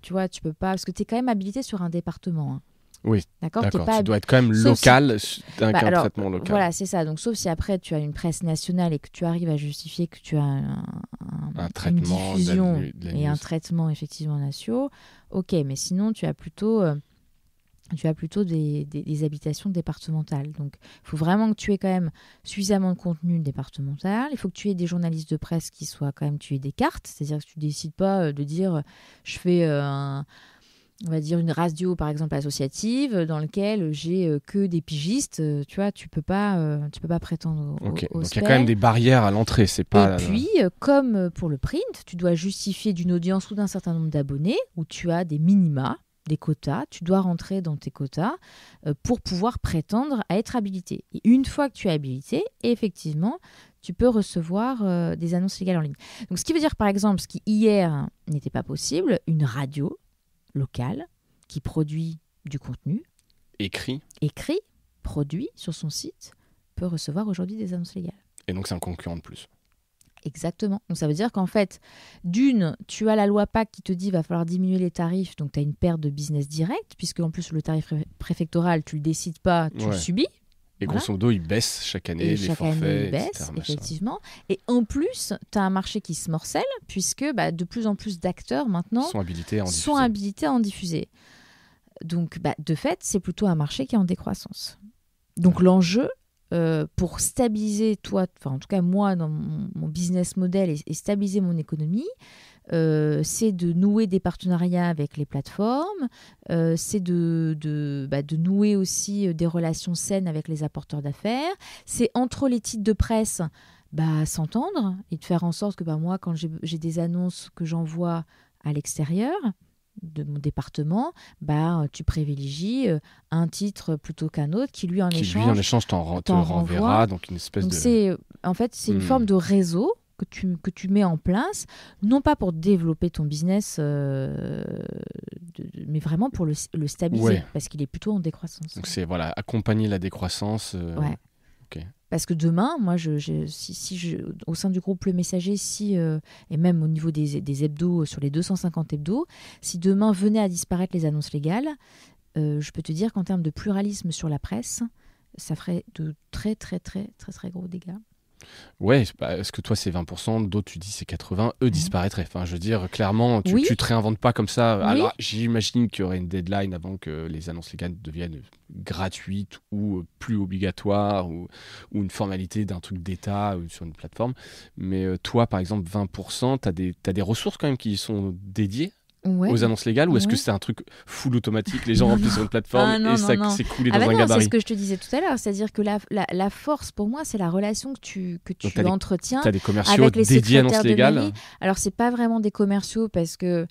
tu vois, tu peux pas, parce que tu es quand même habilité sur un département. Oui, d'accord. Tu dois être quand même local, avec un traitement local. Voilà, c'est ça. Donc, sauf si après tu as une presse nationale et que tu arrives à justifier que tu as un traitement, une diffusion et un traitement effectivement nationaux. Ok, mais sinon tu as plutôt des habitations départementales. Donc, il faut vraiment que tu aies quand même suffisamment de contenu départemental. Il faut que tu aies des journalistes de presse qui soient quand même... Tu aies des cartes. C'est-à-dire que tu ne décides pas de dire je fais on va dire une radio par exemple associative dans laquelle j'ai que des pigistes, tu vois, tu peux pas prétendre au Donc il y a SPEL. quand même des barrières à l'entrée, c'est pas. Et puis, comme pour le print, tu dois justifier d'une audience ou d'un certain nombre d'abonnés, où tu as des minima, des quotas, tu dois rentrer dans tes quotas pour pouvoir prétendre à être habilité. Et une fois que tu es habilité, effectivement, tu peux recevoir des annonces légales en ligne. Donc, ce qui veut dire, par exemple, ce qui hier n'était pas possible, une radio locale qui produit du contenu, écrit, produit sur son site, peut recevoir aujourd'hui des annonces légales. et donc c'est un concurrent de plus. Exactement. Donc ça veut dire qu'en fait, d'une, tu as la loi PAC qui te dit qu'il va falloir diminuer les tarifs, donc tu as une perte de business direct, puisque en plus le tarif préfectoral, tu ne le décides pas, tu le subis. Et Voilà. grosso modo, il baisse chaque année, Et les chaque forfaits, année, il etc. baisse, machin. effectivement. Et en plus, tu as un marché qui se morcelle, puisque de plus en plus d'acteurs maintenant Sont habilités à en sont diffuser. habilités à en diffuser. Donc, de fait, c'est plutôt un marché qui est en décroissance. Donc, l'enjeu, pour stabiliser, en tout cas moi, dans mon business model et stabiliser mon économie, c'est de nouer des partenariats avec les plateformes, c'est de nouer aussi des relations saines avec les apporteurs d'affaires, c'est entre les titres de presse s'entendre et de faire en sorte que moi, quand j'ai des annonces que j'envoie à l'extérieur de mon département, tu privilégies un titre plutôt qu'un autre qui lui en échange te renvoie. renverra, donc une espèce donc de... c'est une forme de réseau que tu mets en place, non pas pour développer ton business, mais vraiment pour le stabiliser, parce qu'il est plutôt en décroissance. Donc c'est accompagner la décroissance. Ouais. Ok. Parce que demain, moi, au sein du groupe Le Messager, et même au niveau des hebdos, sur les 250 hebdos, si demain venaient à disparaître les annonces légales, je peux te dire qu'en termes de pluralisme sur la presse, ça ferait de très, très, très, très, très gros dégâts. Ouais, parce que toi c'est 20%, d'autres tu dis c'est 80%, eux disparaîtraient. Enfin, je veux dire, clairement, tu te réinventes pas comme ça. Oui. Alors, j'imagine qu'il y aurait une deadline avant que les annonces légales deviennent gratuites ou plus obligatoires ou une formalité d'un truc d'État ou sur une plateforme. Mais toi, par exemple, 20%, t'as des ressources quand même qui sont dédiées aux annonces légales, ou est-ce que c'est un truc full automatique, les gens remplissent sur une plateforme c'est coulé dans un gabarit? C'est ce que je te disais tout à l'heure, c'est-à-dire que la force pour moi, c'est la relation que tu entretiens des commerciaux avec les dédiés à annonces secrétaires de légales. mairie. Alors c'est pas vraiment des commerciaux parce que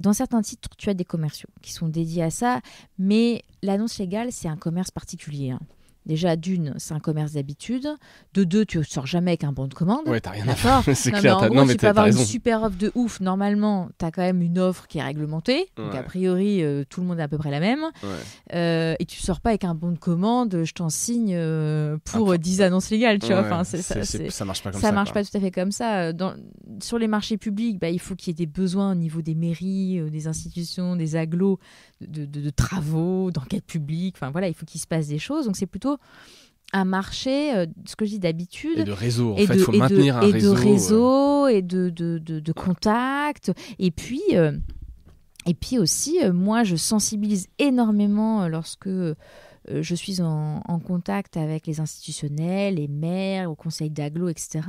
dans certains titres tu as des commerciaux qui sont dédiés à ça, mais l'annonce légale c'est un commerce particulier, hein. Déjà, d'une, c'est un commerce d'habitude. De deux, tu ne sors jamais avec un bon de commande. Ouais, t'as rien à faire. C'est clair. Tu peux avoir une super offre de ouf. Normalement, tu as quand même une offre qui est réglementée. Donc, a priori, tout le monde est à peu près la même. Ouais. Et tu ne sors pas avec un bon de commande. Je t'en signe pour 10 annonces légales. Tu vois. Enfin, ça marche pas comme ça. Ça marche pas tout à fait comme ça. Sur les marchés publics, il faut qu'il y ait des besoins au niveau des mairies, des institutions, des agglos, de travaux, d'enquêtes publiques. Enfin, voilà, il faut qu'il se passe des choses. Donc, c'est plutôt un marché, ce que je dis d'habitude. Et de réseau, en fait, il faut maintenir un réseau. Et de réseau, et de contacts. Et puis aussi, moi, je sensibilise énormément lorsque je suis en contact avec les institutionnels, les maires, au conseil d'agglo, etc.,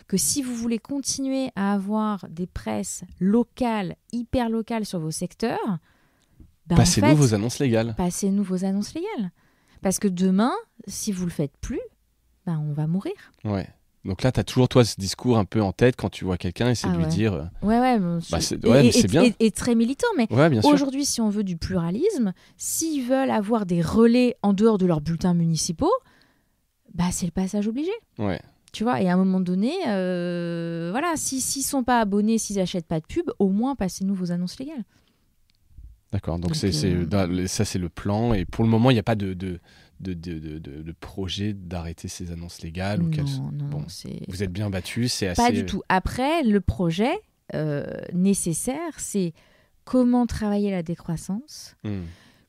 que si vous voulez continuer à avoir des presses locales, hyper locales sur vos secteurs, passez-nous vos annonces légales. Passez-nous vos annonces légales. Parce que demain, si vous le faites plus, on va mourir. Ouais. Donc là, tu as toujours, toi, ce discours un peu en tête quand tu vois quelqu'un et c'est de lui dire... c'est bien. Et très militant. Mais aujourd'hui, si on veut du pluralisme, s'ils veulent avoir des relais en dehors de leurs bulletins municipaux, c'est le passage obligé. Ouais. Tu vois, et à un moment donné, s'ils ne sont pas abonnés, s'ils n'achètent pas de pub, au moins, passez-nous vos annonces légales. D'accord, donc ça c'est le plan, et pour le moment il n'y a pas de projet d'arrêter ces annonces légales. Non, vous êtes bien battus, c'est assez... Pas du tout. Après, le projet nécessaire, c'est comment travailler la décroissance,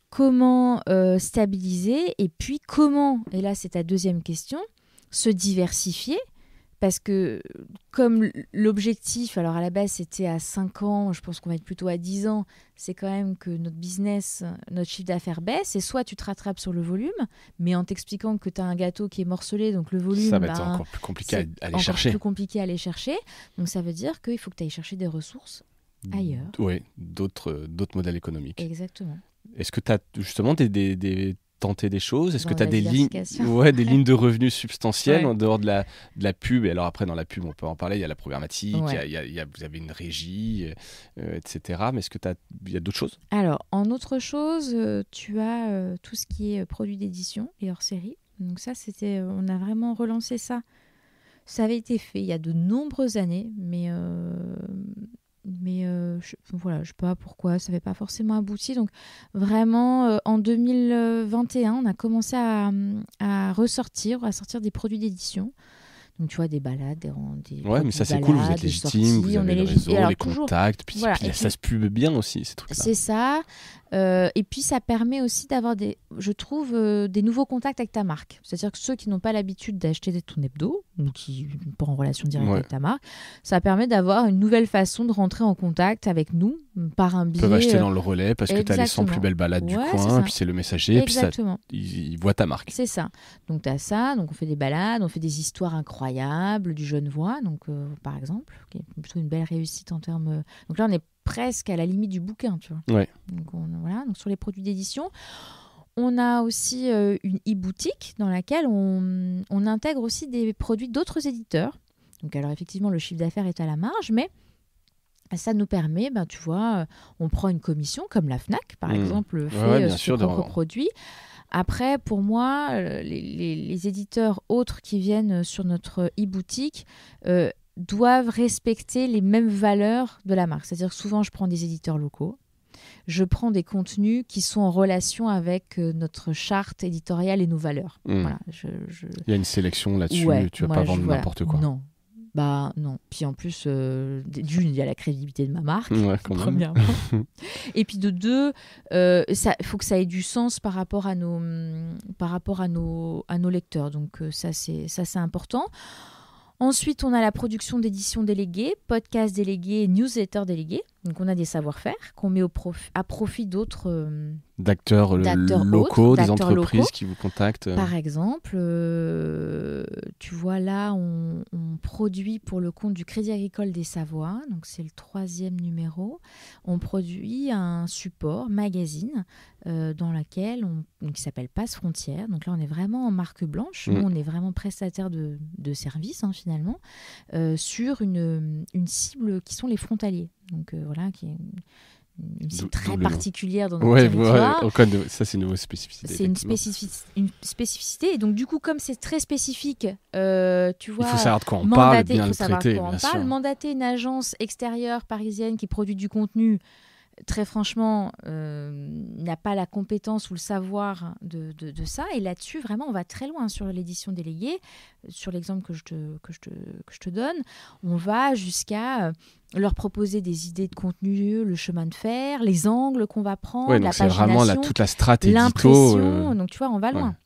comment stabiliser, et puis comment, et là c'est ta deuxième question, se diversifier. Parce que comme l'objectif, alors à la base c'était à 5 ans, je pense qu'on va être plutôt à 10 ans, c'est quand même que notre business, notre chiffre d'affaires baisse, et soit tu te rattrapes sur le volume, mais en t'expliquant que tu as un gâteau qui est morcelé, donc le volume... Ça va être encore plus compliqué à aller chercher. Plus compliqué à aller chercher, donc ça veut dire qu'il faut que tu ailles chercher des ressources ailleurs. Oui, d'autres modèles économiques. Exactement. Est-ce que tu as justement tenté des choses? Est-ce que tu as des lignes de revenus substantielles en dehors de la pub? Et alors après, dans la pub, on peut en parler, il y a la programmatique, vous avez une régie, etc. Mais est-ce que il y a d'autres choses? Alors, en autre chose, tu as tout ce qui est produits d'édition et hors-série. Donc ça, on a vraiment relancé ça. Ça avait été fait il y a de nombreuses années, mais je ne sais pas pourquoi, ça n'avait pas forcément abouti. Donc vraiment, en 2021, on a commencé à sortir des produits d'édition. Donc tu vois, des balades, des ouais, mais ça c'est cool, vous êtes légitime, vous avez le réseau, les contacts, puis ça se pube bien aussi, ces trucs-là. C'est ça. Et puis ça permet aussi d'avoir des nouveaux contacts avec ta marque. C'est-à-dire que ceux qui n'ont pas l'habitude d'acheter ton hebdo, ou qui ne sont pas en relation directe avec ta marque, ça permet d'avoir une nouvelle façon de rentrer en contact avec nous par un biais. Ils peuvent acheter dans le relais parce que tu as les 100 plus belles balades du coin, et puis c'est le messager, et puis ils voient ta marque. C'est ça. Donc tu as ça, donc on fait des balades, on fait des histoires incroyables du Genevois, donc par exemple, qui est plutôt une belle réussite en termes. Donc là on est presque à la limite du bouquin, tu vois. Ouais. Donc sur les produits d'édition, on a aussi une e-boutique dans laquelle on intègre aussi des produits d'autres éditeurs. Donc alors effectivement, le chiffre d'affaires est à la marge, mais ça nous permet, tu vois, on prend une commission comme la Fnac, par exemple, fait sur ses propres produits. Après, pour moi, les éditeurs autres qui viennent sur notre e-boutique doivent respecter les mêmes valeurs de la marque. C'est-à-dire que souvent, je prends des éditeurs locaux, je prends des contenus qui sont en relation avec notre charte éditoriale et nos valeurs. Voilà, Il y a une sélection là-dessus, tu ne vas pas vendre n'importe quoi. Non. Non. Puis en plus, d'une, il y a la crédibilité de ma marque, premièrement. Et puis de deux, il faut que ça ait du sens par rapport à nos lecteurs. Donc ça, c'est important. Ensuite, on a la production d'éditions déléguées, podcasts délégués, newsletters délégués. Donc, on a des savoir-faire qu'on met à profit d'autres d'acteurs locaux, des entreprises qui vous contactent. Par exemple, tu vois là, on produit pour le compte du Crédit Agricole des Savoies, donc c'est le 3e numéro. On produit un support, magazine, dans lequel qui s'appelle Passe Frontières. Donc là, on est vraiment en marque blanche. Nous, on est vraiment prestataire de services, finalement, sur une cible qui sont les frontaliers. Donc voilà, qui est une cible très particulière dans notre territoire. Ça, c'est une nouvelle spécificité. C'est une spécificité. Et donc, du coup, comme c'est très spécifique, tu vois... Il faut savoir de quoi on parle, bien le traiter, bien sûr. Mandater une agence extérieure parisienne qui produit du contenu, très franchement, n'a pas la compétence ou le savoir de ça. Et là-dessus, vraiment, on va très loin sur l'édition déléguée. Sur l'exemple que je te donne, on va jusqu'à leur proposer des idées de contenu, le chemin de fer, les angles qu'on va prendre, la pagination, c'est vraiment toute la stratégie, l'impression. Donc, tu vois, on va loin.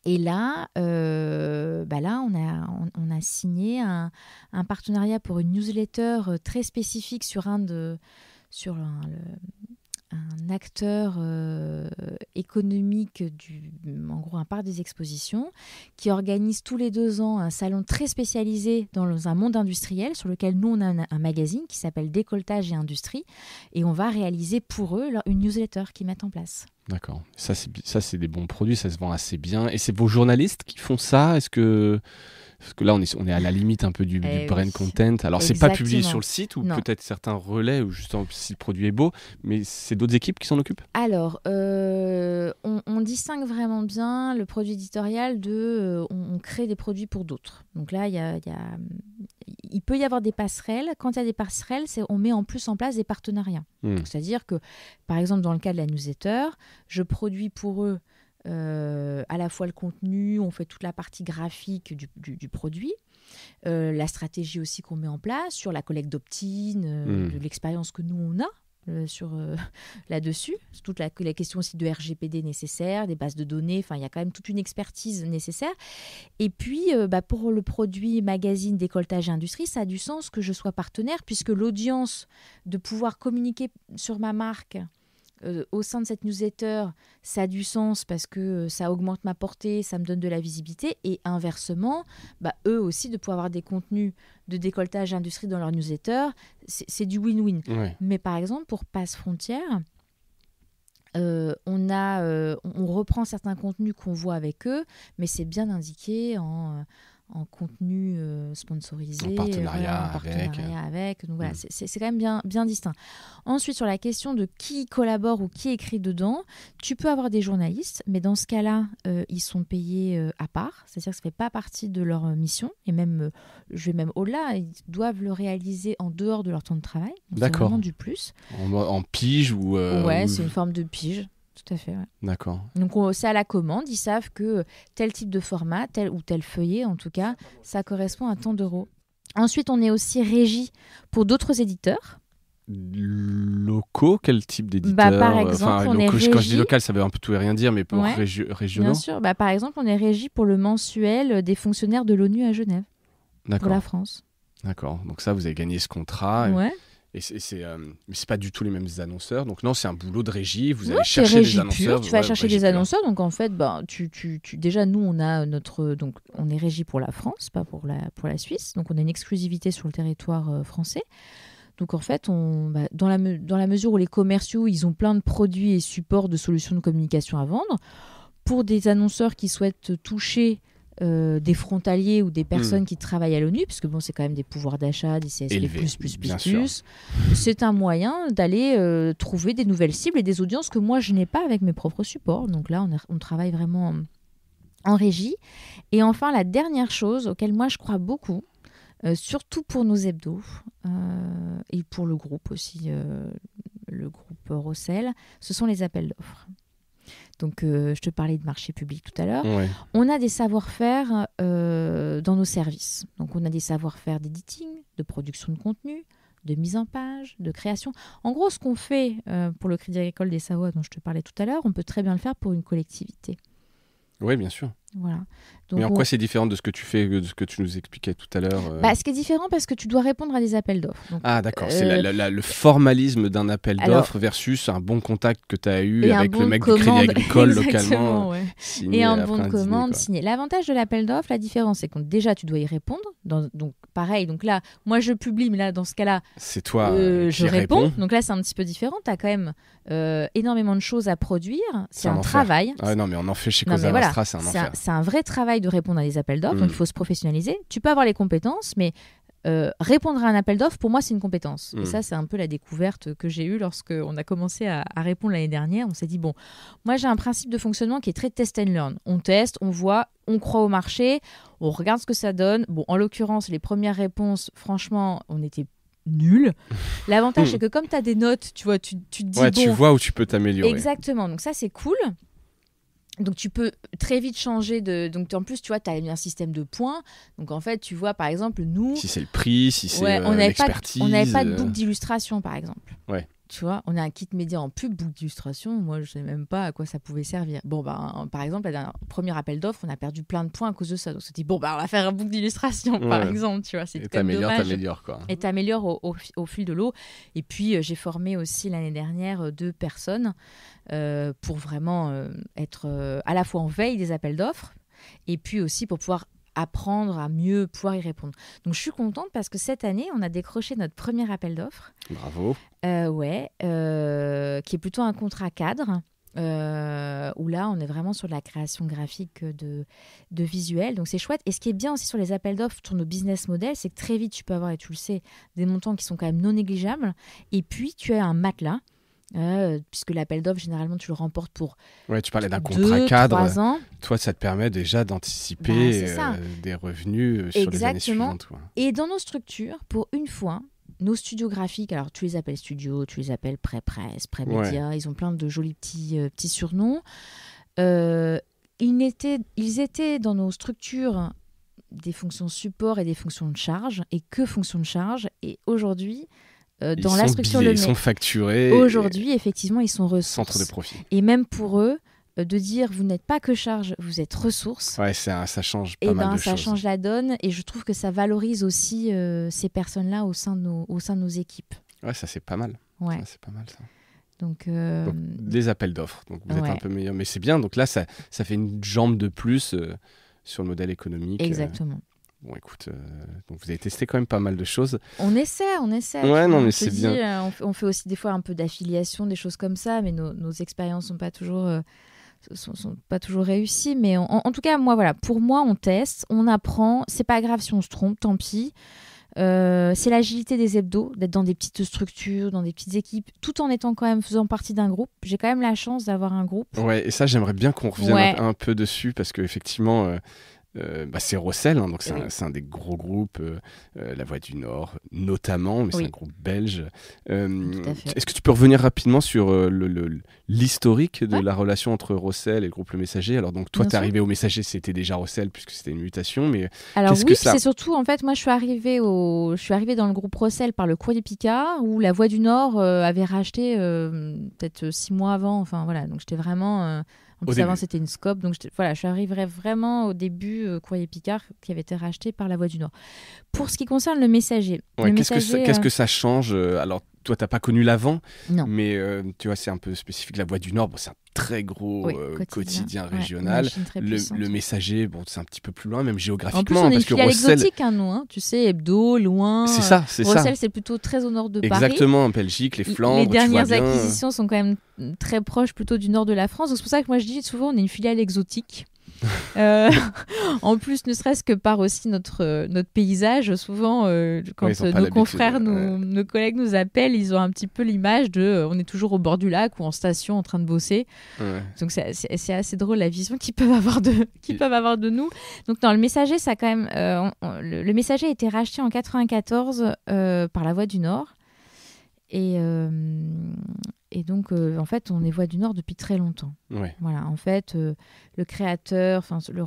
Et là, on a signé un partenariat pour une newsletter très spécifique sur un acteur économique en gros un parc des expositions qui organise tous les 2 ans un salon très spécialisé dans un monde industriel sur lequel nous on a un magazine qui s'appelle Décolletage et Industrie et on va réaliser pour eux une newsletter qu'ils mettent en place. D'accord, ça c'est des bons produits, ça se vend assez bien. Et c'est vos journalistes qui font ça? Parce que là, on est à la limite un peu du brand content. Alors, c'est pas publié sur le site ou peut-être certains relais ou juste si le produit est beau, mais c'est d'autres équipes qui s'en occupent? Alors, on distingue vraiment bien le produit éditorial on crée des produits pour d'autres. Donc là, il peut y avoir des passerelles. Quand il y a des passerelles, on met en place des partenariats. Donc, c'est-à-dire que, par exemple, dans le cas de la newsletter, je produis pour eux à la fois le contenu, on fait toute la partie graphique du produit, la stratégie aussi qu'on met en place sur la collecte d'opt-in, de l'expérience que nous on a là-dessus, toute la question aussi de RGPD nécessaire, des bases de données, il y a quand même toute une expertise nécessaire. Et puis pour le produit magazine Décolletage et Industrie, ça a du sens que je sois partenaire puisque l'audience de pouvoir communiquer sur ma marque au sein de cette newsletter, ça a du sens parce que ça augmente ma portée, ça me donne de la visibilité. Et inversement, eux aussi, de pouvoir avoir des contenus de décolletage industrie dans leur newsletter, c'est du win-win. Ouais. Mais par exemple, pour Passe Frontières, on reprend certains contenus qu'on voit avec eux, mais c'est bien indiqué en contenu sponsorisé, En partenariat avec. Donc voilà, c'est quand même bien distinct. Ensuite, sur la question de qui collabore ou qui écrit dedans, tu peux avoir des journalistes, mais dans ce cas-là, ils sont payés à part, c'est-à-dire que ça ne fait pas partie de leur mission, et même, je vais même au-delà, ils doivent le réaliser en dehors de leur temps de travail. Donc D'accord. c'est vraiment du plus. En pige ou... c'est une forme de pige. Tout à fait, ouais. D'accord. Donc c'est à la commande, ils savent que tel type de format, tel ou tel feuillet en tout cas, ça correspond à tant d'euros. Ensuite, on est aussi régi pour d'autres éditeurs. Locaux, quel type d'éditeur? Par exemple, on est régi... Quand je dis local, ça veut un peu tout et rien dire, mais pour régionaux. Bien sûr, par exemple, on est régi pour le mensuel des fonctionnaires de l'ONU à Genève, pour la France. D'accord, donc ça, vous avez gagné ce contrat. Ouais. Mais c'est pas du tout les mêmes annonceurs. Donc non, c'est un boulot de régie. Vous allez chercher des annonceurs. Tu vas chercher des annonceurs. Donc en fait, déjà nous on a on est régie pour la France, pas pour la Suisse. Donc on a une exclusivité sur le territoire français. Donc en fait, dans la mesure où les commerciaux ils ont plein de produits et supports de solutions de communication à vendre, pour des annonceurs qui souhaitent toucher des frontaliers ou des personnes qui travaillent à l'ONU, parce que c'est quand même des pouvoirs d'achat, des CSP++++, c'est un moyen d'aller trouver des nouvelles cibles et des audiences que moi je n'ai pas avec mes propres supports. Donc là, on travaille vraiment en régie. Et enfin, la dernière chose auquel moi je crois beaucoup, surtout pour nos hebdos et pour le groupe aussi, le groupe Rossel, ce sont les appels d'offres. Donc, je te parlais de marché public tout à l'heure. Ouais. On a des savoir-faire dans nos services. Donc, on a des savoir-faire d'editing, de production de contenu, de mise en page, de création. En gros, ce qu'on fait pour le Crédit Agricole des Savoies, dont je te parlais tout à l'heure, on peut très bien le faire pour une collectivité. Oui, bien sûr. Voilà. Donc, mais en quoi c'est différent de ce que tu fais, de ce que tu nous expliquais tout à l'heure Ce qui est différent, parce que tu dois répondre à des appels d'offres. Donc, d'accord. C'est le formalisme d'un appel d'offres versus un bon contact que tu as eu avec le mec du Crédit Agricole localement. Ouais. Et un bon de commande signé. L'avantage de l'appel d'offres, la différence, c'est que déjà, tu dois y répondre. Donc, pareil. Donc là, moi, je publie, mais là, dans ce cas-là, c'est toi je réponds. Donc là, c'est un petit peu différent. Tu as quand même énormément de choses à produire. C'est un travail. Ah non, mais on en fait chez Cosa Nostra, c'est un enfer. C'est un vrai travail de répondre à des appels d'offres, donc il faut se professionnaliser. Tu peux avoir les compétences, mais répondre à un appel d'offres, pour moi, c'est une compétence. Et ça, c'est un peu la découverte que j'ai eue lorsqu'on a commencé à répondre l'année dernière. On s'est dit, moi, j'ai un principe de fonctionnement qui est très test and learn. On teste, on voit, on croit au marché, on regarde ce que ça donne. En l'occurrence, les premières réponses, franchement, on était nul. L'avantage, c'est que comme tu as des notes, tu vois, tu te dis... Ouais, tu vois où tu peux t'améliorer. Exactement, donc ça, c'est cool. Donc, tu peux très vite changer de... Donc, en plus, tu vois, tu as un système de points. Donc, en fait, tu vois, par exemple, nous... Si c'est le prix, si c'est l'expertise... On n'avait pas de boucle d'illustration, par exemple. Ouais. Tu vois, on a un kit média en pub, boucle d'illustration. Moi, je ne sais même pas à quoi ça pouvait servir. Par exemple, le premier appel d'offres, on a perdu plein de points à cause de ça. Donc, on s'est dit, on va faire un boucle d'illustration, par exemple. Tu vois, c'est quand même dommage. T'améliores, quoi. Et t'améliores au fil de l'eau. Et puis, j'ai formé aussi l'année dernière 2 personnes pour vraiment être à la fois en veille des appels d'offres et puis aussi pour pouvoir apprendre à mieux pouvoir y répondre. Donc, je suis contente parce que cette année, on a décroché notre premier appel d'offres. Bravo. Qui est plutôt un contrat cadre, où là, on est vraiment sur de la création graphique de visuels. Donc, c'est chouette. Et ce qui est bien aussi sur les appels d'offres, sur nos business models, c'est que très vite, tu peux avoir, et tu le sais, des montants qui sont quand même non négligeables. Et puis, tu as un matelas. Puisque l'appel d'offres, généralement, tu le remportes pour tu parlais d'un contrat cadre. 3 ans. Toi, ça te permet déjà d'anticiper des revenus sur les années suivantes. Quoi. Et dans nos structures, pour une fois, nos studios graphiques, alors tu les appelles studios, tu les appelles pré-presse, pré-média, ils ont plein de jolis petits surnoms. Ils étaient dans nos structures des fonctions support et des fonctions de charge, et que fonctions de charge. Et aujourd'hui... dans la structure ils sont facturés. Aujourd'hui, effectivement, ils sont ressources. Centre de profit. Et même pour eux, de dire vous n'êtes pas que charge, vous êtes ressources. Ouais, ça change pas mal de choses. Ça change la donne et je trouve que ça valorise aussi ces personnes-là au sein de nos équipes. Ouais, ça c'est pas mal. Ouais. Ça, c'est pas mal ça. Donc, des appels d'offres. Donc vous êtes ouais. un peu meilleur. Mais c'est bien. Donc là, ça fait une jambe de plus sur le modèle économique. Exactement. Bon, écoute, donc vous avez testé quand même pas mal de choses. On essaie. Ouais, non, mais Je te c'est dis, bien. on fait aussi des fois un peu d'affiliation, des choses comme ça, mais nos expériences sont pas toujours, sont pas toujours réussies. Mais en tout cas, moi, voilà, pour moi, on teste, on apprend. C'est pas grave si on se trompe, tant pis. C'est l'agilité des hebdos, d'être dans des petites structures, dans des petites équipes, tout en étant quand même faisant partie d'un groupe. J'ai quand même la chance d'avoir un groupe. Ouais, et ça, j'aimerais bien qu'on revienne Ouais. un peu dessus parce qu'effectivement, c'est Rossel, hein, donc Oui. c'est un des gros groupes, La Voix du Nord notamment, mais c'est Oui. un groupe belge. Tout à fait. Est-ce que tu peux revenir rapidement sur l'historique de Ouais. la relation entre Rossel et le groupe Le Messager? Alors donc toi, Bien t'es sûr. arrivé au Messager, c'était déjà Rossel puisque c'était une mutation, mais Alors qu'est-ce oui, que ça... c'est surtout, en fait, moi je suis arrivée dans le groupe Rossel par le Courrier Picard, où La Voix du Nord avait racheté peut-être 6 mois avant, enfin voilà, donc j'étais vraiment... en plus, avant, c'était une scope, donc voilà, je suis arrivée vraiment au début Courrier Picard, qui avait été racheté par La Voix du Nord. Pour ce qui concerne le Messager... Ouais, le qu'est-ce que ça change alors, toi, t'as pas connu l'avant, Non. mais tu vois, c'est un peu spécifique. La Voix du Nord, bon, c'est un très gros quotidien régional. Ouais, très le Messager, bon, c'est un petit peu plus loin, même en géographiquement. plus, on est une parce que filiale Rossel... exotique, hein, nous, hein, tu sais, hebdo, loin. C'est ça. Rossel, c'est plutôt très au nord de Paris. Exactement, en Belgique, les Flandres, Les dernières tu vois bien. acquisitions sont quand même très proches plutôt du nord de la France. Donc c'est pour ça que moi je dis souvent on est une filiale exotique. En plus, ne serait-ce que par aussi notre paysage, souvent quand nos confrères, nos collègues nous appellent, ils ont un petit peu l'image de on est toujours au bord du lac ou en station en train de bosser. Ouais. Donc c'est assez drôle la vision qu'ils peuvent avoir de nous. Donc dans le Messager, ça quand même le Messager a été racheté en 94 par La Voix du Nord. Et donc, en fait, on est Voix du Nord depuis très longtemps. Ouais. Voilà, en fait, le créateur,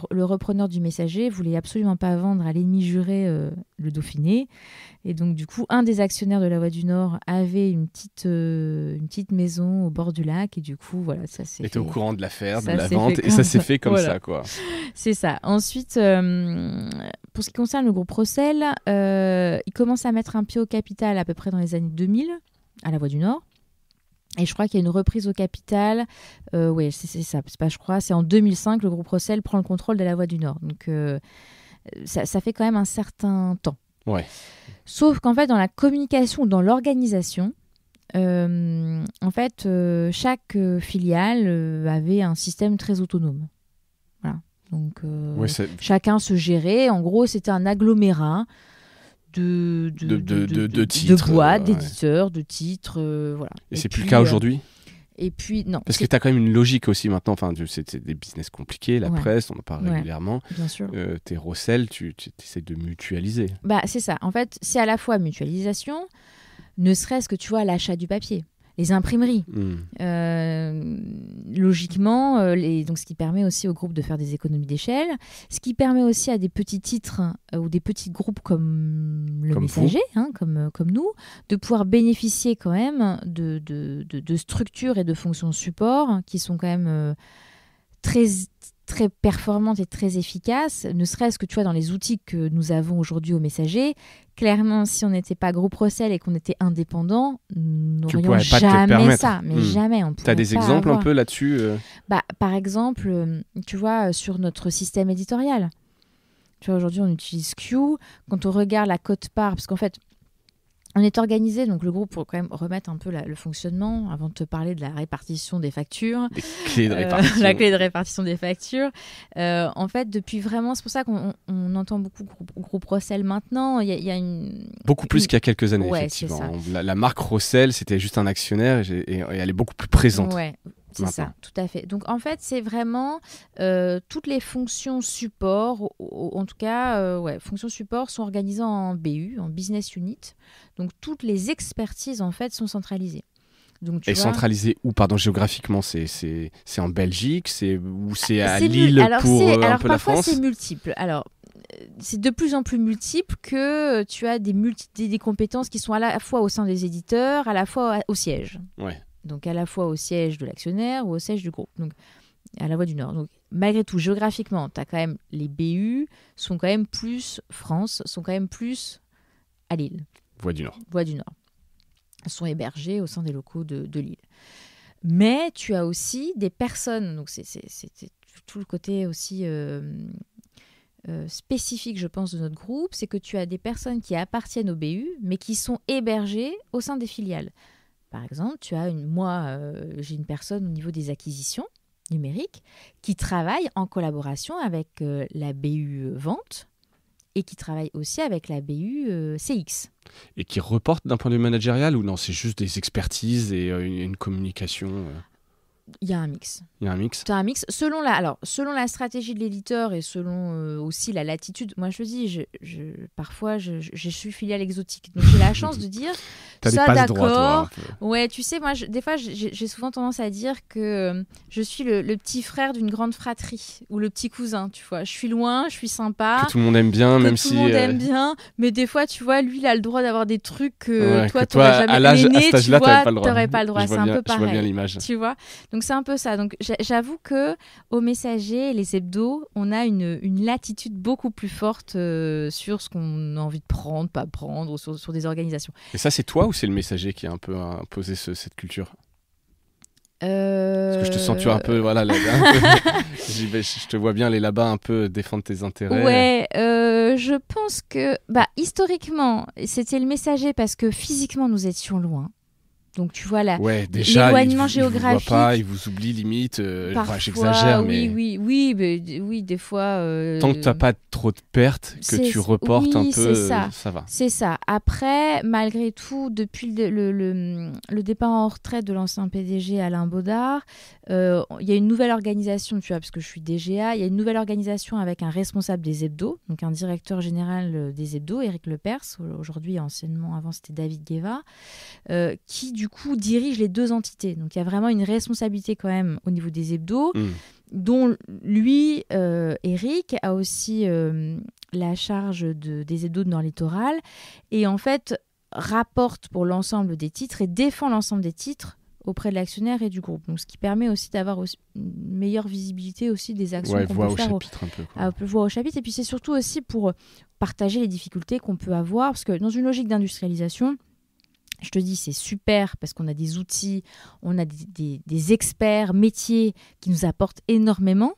le repreneur du Messager voulait absolument pas vendre à l'ennemi juré le Dauphiné. Et donc, du coup, un des actionnaires de La Voix du Nord avait une petite maison au bord du lac. Et du coup, voilà, ça s'est fait... était au courant de l'affaire, de la vente, et ça s'est fait comme ça, quoi. C'est ça. Ensuite, pour ce qui concerne le groupe Rossel, il commence à mettre un pied au capital à peu près dans les années 2000, à La Voix du Nord. Et je crois qu'il y a une reprise au capital. Oui, c'est ça. C'est pas, je crois, c'est en 2005 le groupe Rossel prend le contrôle de La Voix du Nord. Donc ça fait quand même un certain temps. Ouais. Sauf qu'en fait, dans la communication ou dans l'organisation, en fait, chaque filiale avait un système très autonome. Voilà. Donc chacun se gérait. En gros, c'était un agglomérat de titres, de boîtes, d'éditeurs, de titres, voilà. Et c'est plus le cas aujourd'hui? Et puis, non. Parce que tu as quand même une logique aussi maintenant, enfin, c'est des business compliqués, la presse, on en parle régulièrement. Bien sûr. Tes Rossel, tu essaies de mutualiser. Bah, c'est ça. En fait, c'est à la fois mutualisation, ne serait-ce que, tu vois, l'achat du papier. Les imprimeries. Logiquement, donc ce qui permet aussi au groupe de faire des économies d'échelle, ce qui permet aussi à des petits titres ou des petits groupes comme le Messager, comme nous, de pouvoir bénéficier quand même de structures et de fonctions support qui sont quand même très performantes et très efficaces, ne serait-ce que tu vois dans les outils que nous avons aujourd'hui au Messager. Clairement, si on n'était pas groupe Rossel et qu'on était indépendant, nous n'aurions jamais ça. Mais jamais. Tu as des exemples un peu là-dessus Par exemple, tu vois, sur notre système éditorial. Tu vois, aujourd'hui, on utilise Q. Quand on regarde la quote-part, parce qu'en fait, on est organisé, donc le groupe, pour quand même remettre un peu le fonctionnement, avant de te parler de la répartition des factures. Des clés de répartition. La clé de répartition des factures. En fait, depuis vraiment, c'est pour ça qu'on entend beaucoup groupe Rossel maintenant. Il y a beaucoup plus qu'il y a quelques années, effectivement. La marque Rossel, c'était juste un actionnaire et elle est beaucoup plus présente. Ouais. C'est ça, tout à fait. Donc en fait, c'est vraiment toutes les fonctions support, en tout cas, fonctions support sont organisées en BU, en business unit. Donc toutes les expertises en fait sont centralisées. Donc, centralisées où, pardon, géographiquement, c'est en Belgique, c'est à Lille pour un peu la France. Parfois c'est multiple. Alors c'est de plus en plus multiple que tu as des compétences qui sont à la fois au sein des éditeurs, à la fois au siège. Ouais. Donc à la fois au siège de l'actionnaire ou au siège du groupe, donc à La Voix du Nord. Donc malgré tout, géographiquement, tu as quand même les BU sont quand même plus France, sont quand même plus à Lille. Voix du Nord. Voix du Nord. Sont hébergés au sein des locaux de Lille. Mais tu as aussi des personnes, donc c'est tout le côté aussi spécifique, je pense, de notre groupe, c'est que tu as des personnes qui appartiennent au BU, mais qui sont hébergées au sein des filiales. Par exemple, j'ai une personne au niveau des acquisitions numériques qui travaille en collaboration avec la BU Vente et qui travaille aussi avec la BU CX. Et qui reporte d'un point de vue managérial ou non, c'est juste des expertises et une communication Il y a un mix. Il y a un mix. Tu as un mix selon la stratégie de l'éditeur et selon aussi la latitude. Moi, je te dis, parfois, je suis filiale exotique. Donc, j'ai la chance de dire ça, d'accord. Ouais, tu sais, moi, des fois, j'ai souvent tendance à dire que je suis le petit frère d'une grande fratrie ou le petit cousin, tu vois. Je suis loin, je suis sympa. Que tout le monde aime bien, même si... tout le monde aime bien. Mais des fois, tu vois, lui, il a le droit d'avoir des trucs que toi, tu n'aurais jamais aimé, tu vois, t'aurais pas le droit. C'est un peu pareil. Je vois bien l'image. Tu vois. Donc, c'est un peu ça. Donc, j'avoue que au Messager et les hebdos, on a une latitude beaucoup plus forte sur ce qu'on a envie de prendre, pas prendre, sur des organisations. Et ça, c'est toi ou c'est le Messager qui a un peu imposé cette culture ? Parce que je te sens, tu vois, un peu, voilà, je te vois bien aller là-bas un peu défendre tes intérêts. Ouais, je pense que, historiquement, c'était le Messager parce que physiquement, nous étions loin. Donc tu vois l'éloignement géographique. Il vous oublie limite. Parfois, j'exagère, mais oui, des fois. Tant que t'as pas trop de pertes, que tu reportes un peu, ça va. C'est ça. Après, malgré tout, depuis le départ en retraite de l'ancien PDG Alain Baudard, il y a une nouvelle organisation, tu vois, parce que je suis DGA. Il y a une nouvelle organisation avec un responsable des hebdos, donc un directeur général des hebdos, Éric Lepers. Aujourd'hui, avant c'était David Gueva, qui du coup dirige les deux entités. Donc il y a vraiment une responsabilité quand même au niveau des hebdos, dont lui, Eric, a aussi la charge des hebdos de Nord Littoral et en fait rapporte pour l'ensemble des titres et défend l'ensemble des titres auprès de l'actionnaire et du groupe. Donc ce qui permet aussi d'avoir une meilleure visibilité aussi des actions qu'on peut faire voix au chapitre. Et puis c'est surtout aussi pour partager les difficultés qu'on peut avoir, parce que dans une logique d'industrialisation, je te dis, c'est super parce qu'on a des outils, on a des experts métiers qui nous apportent énormément.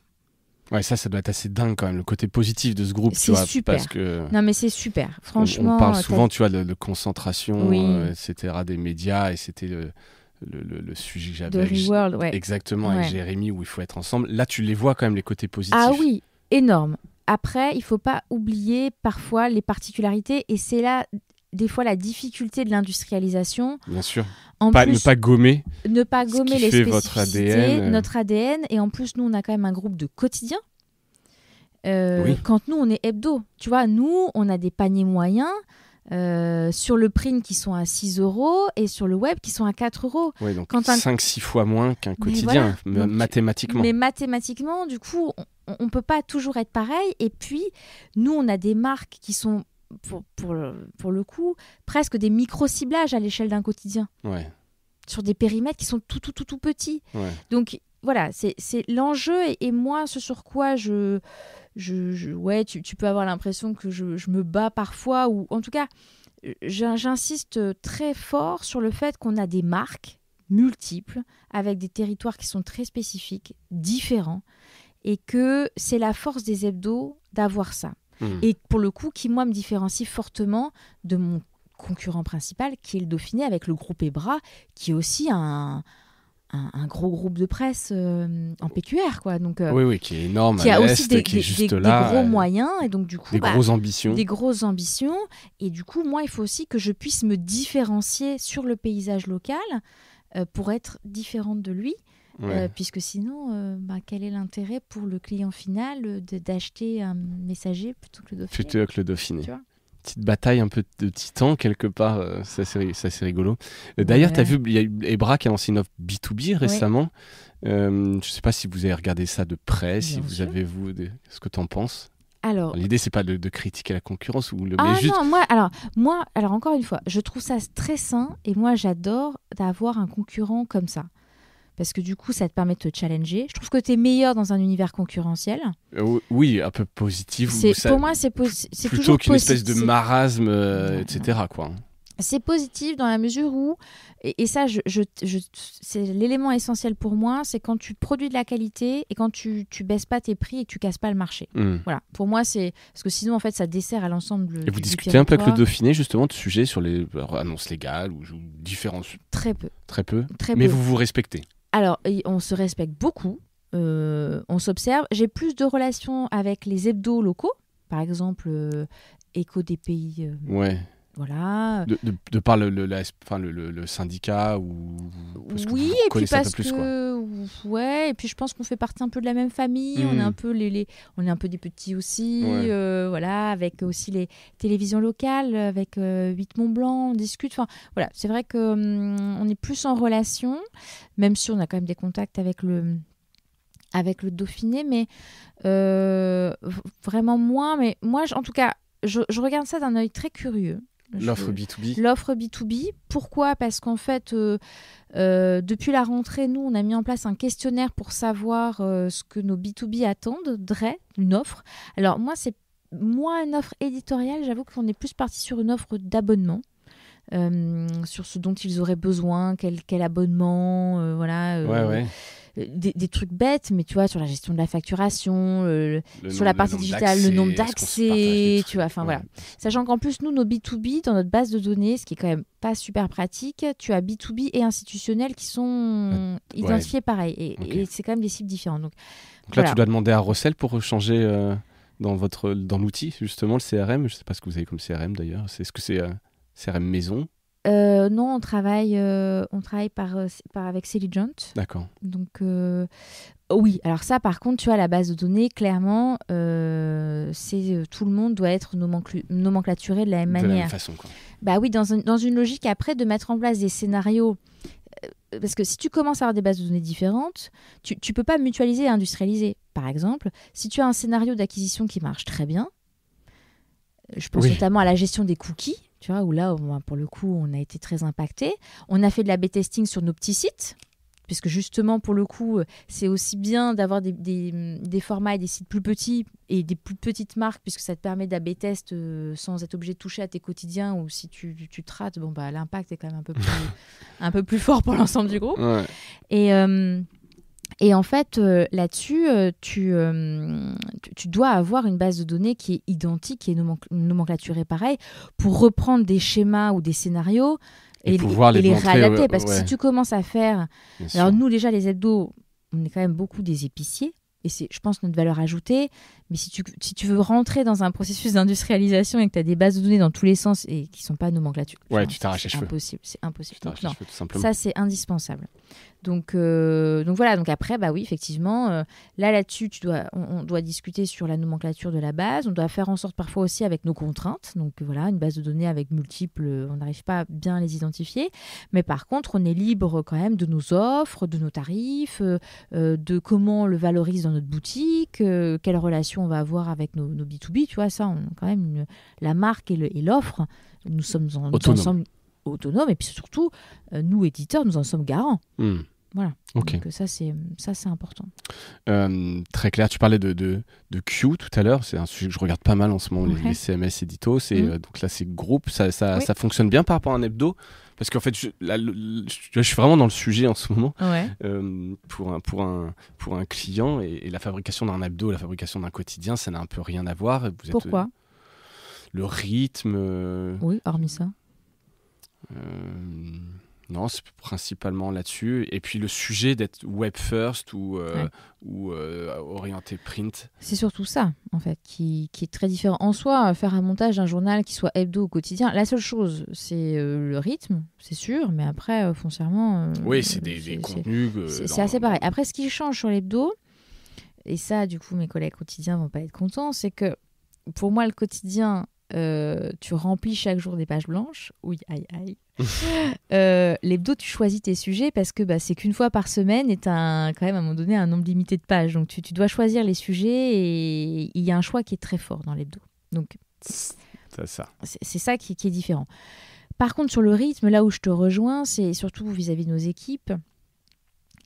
Ouais, ça doit être assez dingue quand même, le côté positif de ce groupe. C'est super. Parce que non, mais c'est super. Franchement, on parle souvent, tu vois, de concentration, etc., des médias, et c'était le sujet que j'avais. De Reworld, ouais. Exactement, avec Jérémy, où il faut être ensemble. Là, tu les vois quand même, les côtés positifs. Ah oui, énorme. Après, il ne faut pas oublier parfois les particularités, et c'est là... des fois la difficulté de l'industrialisation. Bien sûr. Ne pas gommer les spécificités, notre ADN. Et en plus, nous, on a quand même un groupe de quotidien. Quand nous, on est hebdo. Tu vois, nous, on a des paniers moyens sur le print qui sont à 6 € et sur le web qui sont à 4 €. Oui, donc 5-6 fois moins qu'un quotidien, voilà. mathématiquement. Mais mathématiquement, du coup, on ne peut pas toujours être pareil. Et puis, nous, on a des marques qui sont... Pour le coup, presque des micro-ciblages à l'échelle d'un quotidien. Ouais. Sur des périmètres qui sont tout petits. Ouais. Donc, voilà, c'est l'enjeu. Et moi, ce sur quoi tu peux avoir l'impression que je me bats parfois, ou en tout cas, j'insiste très fort sur le fait qu'on a des marques multiples, avec des territoires qui sont très spécifiques, différents, et que c'est la force des hebdos d'avoir ça. Et pour le coup, qui, moi, me différencie fortement de mon concurrent principal, qui est le Dauphiné, avec le groupe EBRA, qui est aussi un gros groupe de presse en PQR, quoi. Donc, oui, qui est énorme, qui a aussi des là, gros moyens, et donc du coup, des grosses ambitions. Des grosses ambitions. Et du coup, moi, il faut aussi que je puisse me différencier sur le paysage local pour être différente de lui. Ouais. Puisque sinon, quel est l'intérêt pour le client final d'acheter un Messager plutôt que le Dauphiné, Tu vois, petite bataille un peu de titan quelque part, c'est assez rigolo. D'ailleurs, tu as vu, il y a Ebra qui a lancé une offre B2B récemment. Je ne sais pas si vous avez regardé ça de près, si vous avez ce que tu en penses. Alors, l'idée, c'est pas de critiquer la concurrence mais juste... non, moi, encore une fois, je trouve ça très sain, et moi, j'adore d'avoir un concurrent comme ça. Parce que du coup, ça te permet de te challenger. Je trouve que tu es meilleur dans un univers concurrentiel. Oui, un peu positif. Pour moi, c'est plutôt qu'une espèce de marasme, etc. quoi. C'est positif dans la mesure où, et ça, c'est l'élément essentiel pour moi, c'est quand tu produis de la qualité et quand tu baisses pas tes prix et que tu casses pas le marché. Voilà. Pour moi, c'est parce que sinon, en fait, ça dessert à l'ensemble. Et vous discutez un peu avec le Dauphiné justement de sujets sur les annonces légales ou différences. Très peu. Très peu. Très Mais peu. vous vous respectez. Alors, on se respecte beaucoup. On s'observe. J'ai plus de relations avec les hebdos locaux, par exemple Écho des pays. Ouais. Voilà. De par le syndicat ou parce que oui, vous et puis parce plus, que ouais, et puis je pense qu'on fait partie un peu de la même famille. On est un peu on est un peu des petits aussi, voilà, avec aussi les télévisions locales, avec 8 Mont Blanc, on discute. Enfin, voilà, c'est vrai que on est plus en relation, même si on a quand même des contacts avec le Dauphiné, mais vraiment moins. Mais moi, en tout cas, je regarde ça d'un œil très curieux. L'offre B2B. L'offre B2B. Pourquoi ? Parce qu'en fait, depuis la rentrée, nous, on a mis en place un questionnaire pour savoir ce que nos B2B attendraient d'une offre. Alors moi, c'est moins une offre éditoriale. J'avoue qu'on est plus parti sur une offre d'abonnement. Sur ce dont ils auraient besoin, quel abonnement, voilà. Ouais. Des trucs bêtes, mais tu vois, sur la gestion de la facturation, sur la partie digitale, le nombre d'accès, tu vois, enfin voilà. Sachant qu'en plus, nous, nos B2B, dans notre base de données, ce qui est quand même pas super pratique, tu as B2B et institutionnels qui sont identifiés pareil, et c'est quand même des cibles différentes. Donc là, tu dois demander à Rossel pour changer dans l'outil, justement, le CRM. Je sais pas ce que vous avez comme CRM d'ailleurs. Est-ce que c'est CRM maison? Non, on travaille avec Selligent. D'accord. Donc, oui, alors ça, par contre, tu vois, la base de données, clairement, tout le monde doit être nomenclaturé de la même manière. De la même façon, quoi. Bah oui, dans une logique, après, de mettre en place des scénarios. Parce que si tu commences à avoir des bases de données différentes, tu peux pas mutualiser et industrialiser. Par exemple, si tu as un scénario d'acquisition qui marche très bien, je pense notamment à la gestion des cookies, tu vois, où là, pour le coup, on a été très impacté. On a fait de l'A/B testing sur nos petits sites, puisque justement, pour le coup, c'est aussi bien d'avoir des formats et des sites plus petits et des plus petites marques, puisque ça te permet d'A/B test sans être obligé de toucher à tes quotidiens, ou si tu te rates, l'impact est quand même un peu plus fort pour l'ensemble du groupe. Ouais. Et en fait, là-dessus, tu dois avoir une base de données qui est identique, qui est nomenclaturée pareil, pour reprendre des schémas ou des scénarios et les réadapter. Parce que si tu commences à faire... Alors nous, déjà, les hebdos, on est quand même beaucoup des épiciers. Et c'est, je pense, notre valeur ajoutée. Mais si tu veux rentrer dans un processus d'industrialisation et que tu as des bases de données dans tous les sens et qui ne sont pas nomenclaturées, tu t'arraches les cheveux. C'est impossible. Tu t'arraches les cheveux, tout simplement. Ça, c'est indispensable. Donc voilà. Donc après, oui, effectivement, là-dessus, on doit discuter sur la nomenclature de la base. On doit faire en sorte parfois aussi avec nos contraintes. Donc voilà, une base de données avec multiples, on n'arrive pas à bien les identifier. Mais par contre, on est libre quand même de nos offres, de nos tarifs, de comment on le valorise dans notre boutique, quelle relation on va avoir avec nos B2B. Tu vois, ça, on a quand même la marque et l'offre. Nous sommes ensemble autonomes. Et puis surtout, nous, éditeurs, nous en sommes garants. Voilà. Okay. Donc ça c'est important. Très clair. Tu parlais de Q tout à l'heure. C'est un sujet que je regarde pas mal en ce moment, les CMS édito. Donc là, c'est groupe. Ça fonctionne bien par rapport à un hebdo. Parce qu'en fait, je suis vraiment dans le sujet en ce moment. Ouais. Pour un client et la fabrication d'un hebdo, la fabrication d'un quotidien, ça n'a un peu rien à voir. Pourquoi ? Le rythme. Oui, hormis ça. Non, c'est principalement là-dessus. Et puis le sujet d'être web first ou orienté print. C'est surtout ça, en fait, qui est très différent. En soi, faire un montage d'un journal qui soit hebdo au quotidien, la seule chose, c'est le rythme, c'est sûr, mais après, foncièrement... oui, c'est des contenus... c'est assez pareil. Après, ce qui change sur l'hebdo, et ça, du coup, mes collègues quotidiens vont pas être contents, c'est que, pour moi, le quotidien... tu remplis chaque jour des pages blanches. Oui, aïe. L'hebdo, tu choisis tes sujets parce que c'est qu'une fois par semaine et tu as quand même à un moment donné un nombre limité de pages. Donc tu dois choisir les sujets et il y a un choix qui est très fort dans l'hebdo. Donc c'est ça qui est différent. Par contre, sur le rythme, là où je te rejoins, c'est surtout vis-à-vis de nos équipes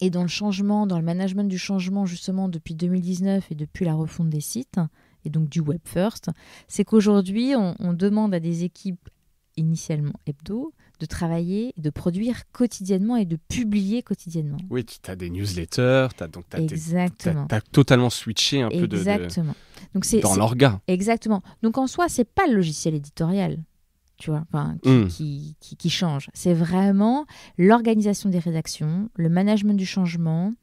et dans le management du changement justement depuis 2019 et depuis la refonte des sites et donc du web first, c'est qu'aujourd'hui, on demande à des équipes initialement hebdo, de travailler, de produire quotidiennement et de publier quotidiennement. Oui, tu as des newsletters, Exactement. Tu as totalement switché un peu Exactement. Donc dans l'orga. Exactement. Donc en soi, c'est pas le logiciel éditorial, tu vois, qui change. C'est vraiment l'organisation des rédactions, le management du changement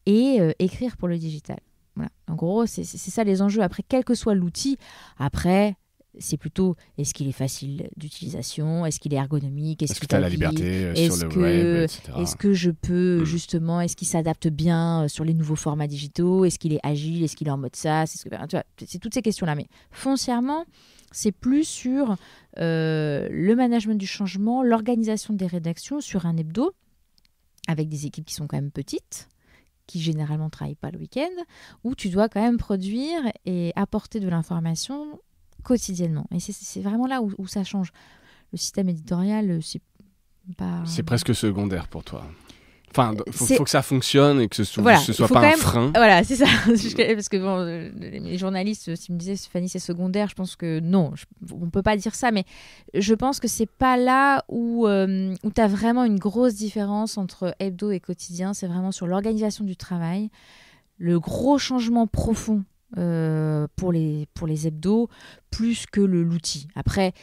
et écrire pour le digital. Voilà. En gros, c'est ça les enjeux. Après, quel que soit l'outil, après, c'est plutôt est-ce qu'il est facile d'utilisation, est-ce qu'il est ergonomique, est-ce que tu as la liberté sur le web, etc. Est-ce que je peux justement, est-ce qu'il s'adapte bien sur les nouveaux formats digitaux, est-ce qu'il est agile, est-ce qu'il est en mode SaaS, tu vois, c'est toutes ces questions-là. Mais foncièrement, c'est plus sur le management du changement, l'organisation des rédactions sur un hebdo, avec des équipes qui sont quand même petites, qui généralement ne travaillent pas le week-end, où tu dois quand même produire et apporter de l'information quotidiennement. Et c'est vraiment là où ça change. Le système éditorial, c'est pas... C'est presque secondaire pour toi. Enfin, faut que ça fonctionne et que ce soit pas un frein. Voilà, c'est ça. Parce que bon, les journalistes, s'ils me disaient Fanny, c'est secondaire, je pense que non, on peut pas dire ça, mais je pense que c'est pas là où tu as vraiment une grosse différence entre hebdo et quotidien. C'est vraiment sur l'organisation du travail, le gros changement profond pour les hebdos, plus que l'outil. Après,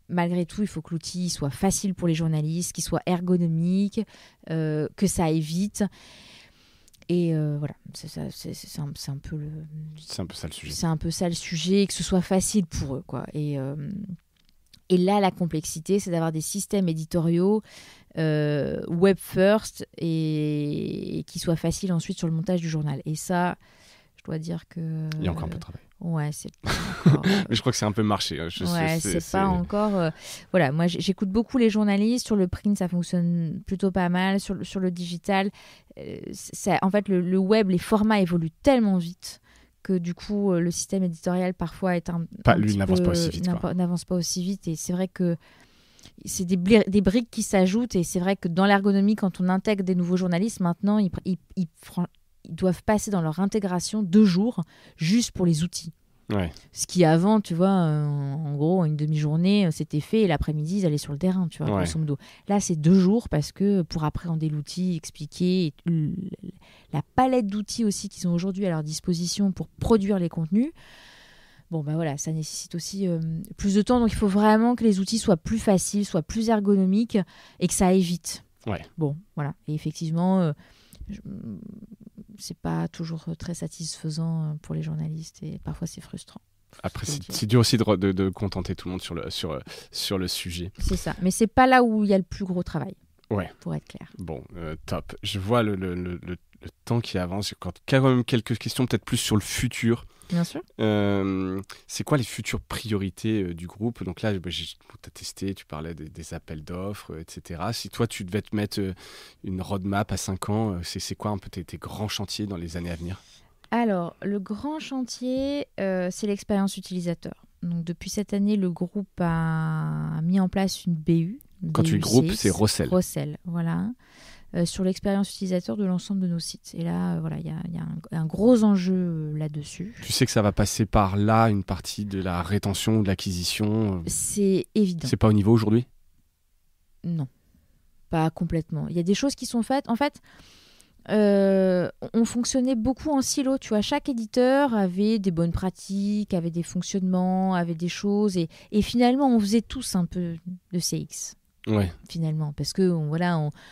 malgré tout, il faut que l'outil soit facile pour les journalistes, qu'il soit ergonomique, que ça aille vite. Et voilà, c'est un peu ça le sujet. C'est un peu ça le sujet, que ce soit facile pour eux, quoi. Et là, la complexité, c'est d'avoir des systèmes éditoriaux web first et qui soient faciles ensuite sur le montage du journal. Et ça, je dois dire que... Il y a encore un peu de travail. Ouais, c'est pas encore, mais je crois que c'est un peu marché. C'est pas encore... voilà, moi, j'écoute beaucoup les journalistes. Sur le print, ça fonctionne plutôt pas mal. Sur le digital, en fait, le web, les formats évoluent tellement vite que du coup, le système éditorial, parfois, n'avance pas aussi vite. N'avance pas aussi vite. Et c'est vrai que c'est des briques qui s'ajoutent. Et c'est vrai que dans l'ergonomie, quand on intègre des nouveaux journalistes, maintenant, ils doivent passer dans leur intégration 2 jours juste pour les outils. Ouais. Ce qui avant, tu vois, en gros, une demi-journée, c'était fait et l'après-midi, ils allaient sur le terrain, tu vois, grosso modo. Là, c'est 2 jours parce que pour appréhender l'outil, expliquer la palette d'outils aussi qu'ils ont aujourd'hui à leur disposition pour produire les contenus, bon, ben voilà, ça nécessite aussi plus de temps. Donc, il faut vraiment que les outils soient plus faciles, soient plus ergonomiques et que ça aille vite. Ouais. Bon, voilà. Et effectivement... c'est pas toujours très satisfaisant pour les journalistes et parfois c'est frustrant. Après, c'est dur aussi de contenter tout le monde sur le sujet. C'est ça, mais c'est pas là où il y a le plus gros travail, pour être clair. Bon, top. Je vois le temps qui avance. J'ai quand même quelques questions, peut-être plus sur le futur. Bien sûr. C'est quoi les futures priorités du groupe? Donc là, tu as testé, tu parlais des appels d'offres, etc. Si toi, tu devais te mettre une roadmap à 5 ans, c'est quoi un peu tes grands chantiers dans les années à venir? Alors, le grand chantier, c'est l'expérience utilisateur. Donc, depuis cette année, le groupe a mis en place une BU. Quand tu dis groupe, c'est Rossel. Rossel, voilà. Sur l'expérience utilisateur de l'ensemble de nos sites. Et là, voilà, il y a un gros enjeu là-dessus. Tu sais que ça va passer par là, une partie de la rétention ou de l'acquisition? C'est évident. C'est pas au niveau aujourd'hui? Non, pas complètement. Il y a des choses qui sont faites. En fait, on fonctionnait beaucoup en silo. Tu vois, chaque éditeur avait des bonnes pratiques, avait des fonctionnements, avait des choses. Et finalement, on faisait tous un peu de CX. Ouais. Finalement, parce que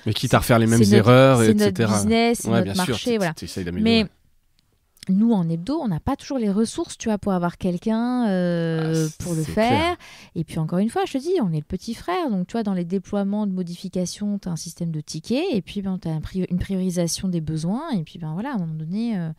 mais quitte à refaire les mêmes erreurs, etc. C'est notre business, c'est notre marché, sûr, voilà. T'essayes d'améliorer. Mais nous, en hebdo, on n'a pas toujours les ressources, tu vois, pour avoir quelqu'un pour le faire. Clair. Et puis encore une fois, je te dis, on est le petit frère, donc tu vois, dans les déploiements de modifications, tu as un système de tickets, et puis tu as une priorisation des besoins, et puis voilà, à un moment donné.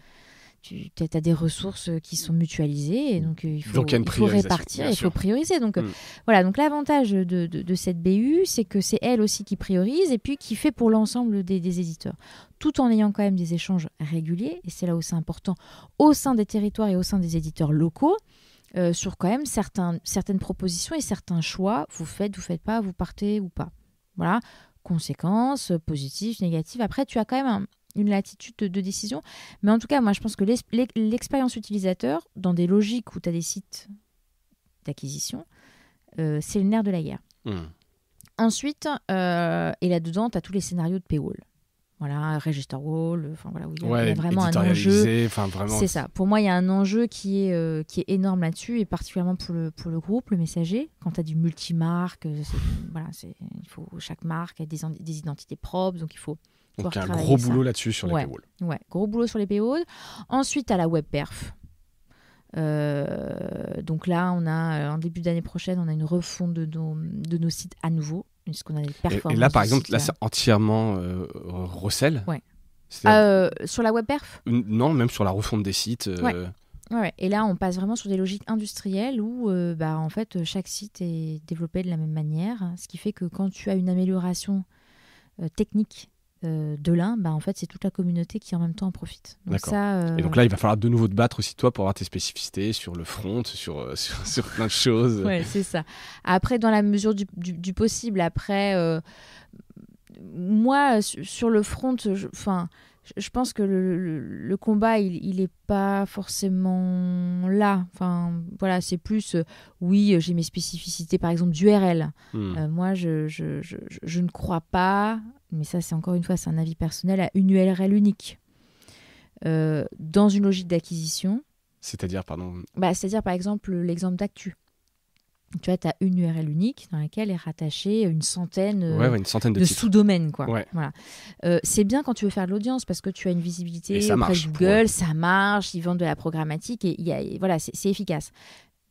Tu as des ressources qui sont mutualisées et donc il faut répartir, il faut prioriser. Donc voilà, donc l'avantage de cette BU, c'est que c'est elle aussi qui priorise et puis qui fait pour l'ensemble des éditeurs, tout en ayant quand même des échanges réguliers, et c'est là où c'est important, au sein des territoires et au sein des éditeurs locaux, sur quand même certaines propositions et certains choix. Vous faites pas, vous partez ou pas. Voilà, conséquences positives, négatives. Après, tu as quand même une latitude de décision. Mais en tout cas, moi, je pense que l'expérience utilisateur, dans des logiques où tu as des sites d'acquisition, c'est le nerf de la guerre. Ensuite, et là-dedans, tu as tous les scénarios de paywall. Voilà, register wall, enfin voilà, où il y a vraiment un enjeu. Vraiment... C'est ça. Pour moi, il y a un enjeu qui est énorme là-dessus, et particulièrement pour le groupe, le messager. Quand tu as du multimarque, il faut chaque marque a des identités propres, donc il faut. Donc il y a un gros boulot là-dessus sur les paywalls. Ouais, gros boulot sur les paywalls. Ensuite, tu as la web perf. Donc là, on a en début d'année prochaine, on a une refonte de nos sites à nouveau. Puisqu'on a des performances. Et là, par exemple, c'est entièrement recel. Ouais. Sur la web perf ? Non, même sur la refonte des sites. Ouais. Et là, on passe vraiment sur des logiques industrielles où, en fait, chaque site est développé de la même manière, ce qui fait que quand tu as une amélioration technique de l'un, en fait, c'est toute la communauté qui en même temps en profite. Donc d'accord. Et donc là, il va falloir de nouveau te battre aussi toi pour avoir tes spécificités sur le front, sur plein de choses. Ouais, c'est ça. Après, dans la mesure du possible, moi, sur le front, je pense que le combat, il est pas forcément là. Enfin, voilà, c'est plus, oui, j'ai mes spécificités, par exemple, d'URL. Moi, je ne crois pas, mais ça, c'est encore une fois, c'est un avis personnel, à une URL unique. Dans une logique d'acquisition. C'est-à-dire, pardon C'est-à-dire, par exemple, l'exemple d'Actu. Tu vois, tu as une URL unique dans laquelle est rattachée une centaine de sous-domaines. Quoi. Ouais. Voilà. C'est bien quand tu veux faire de l'audience parce que tu as une visibilité auprès de Google, ça marche, ils vendent de la programmatique et voilà, c'est efficace.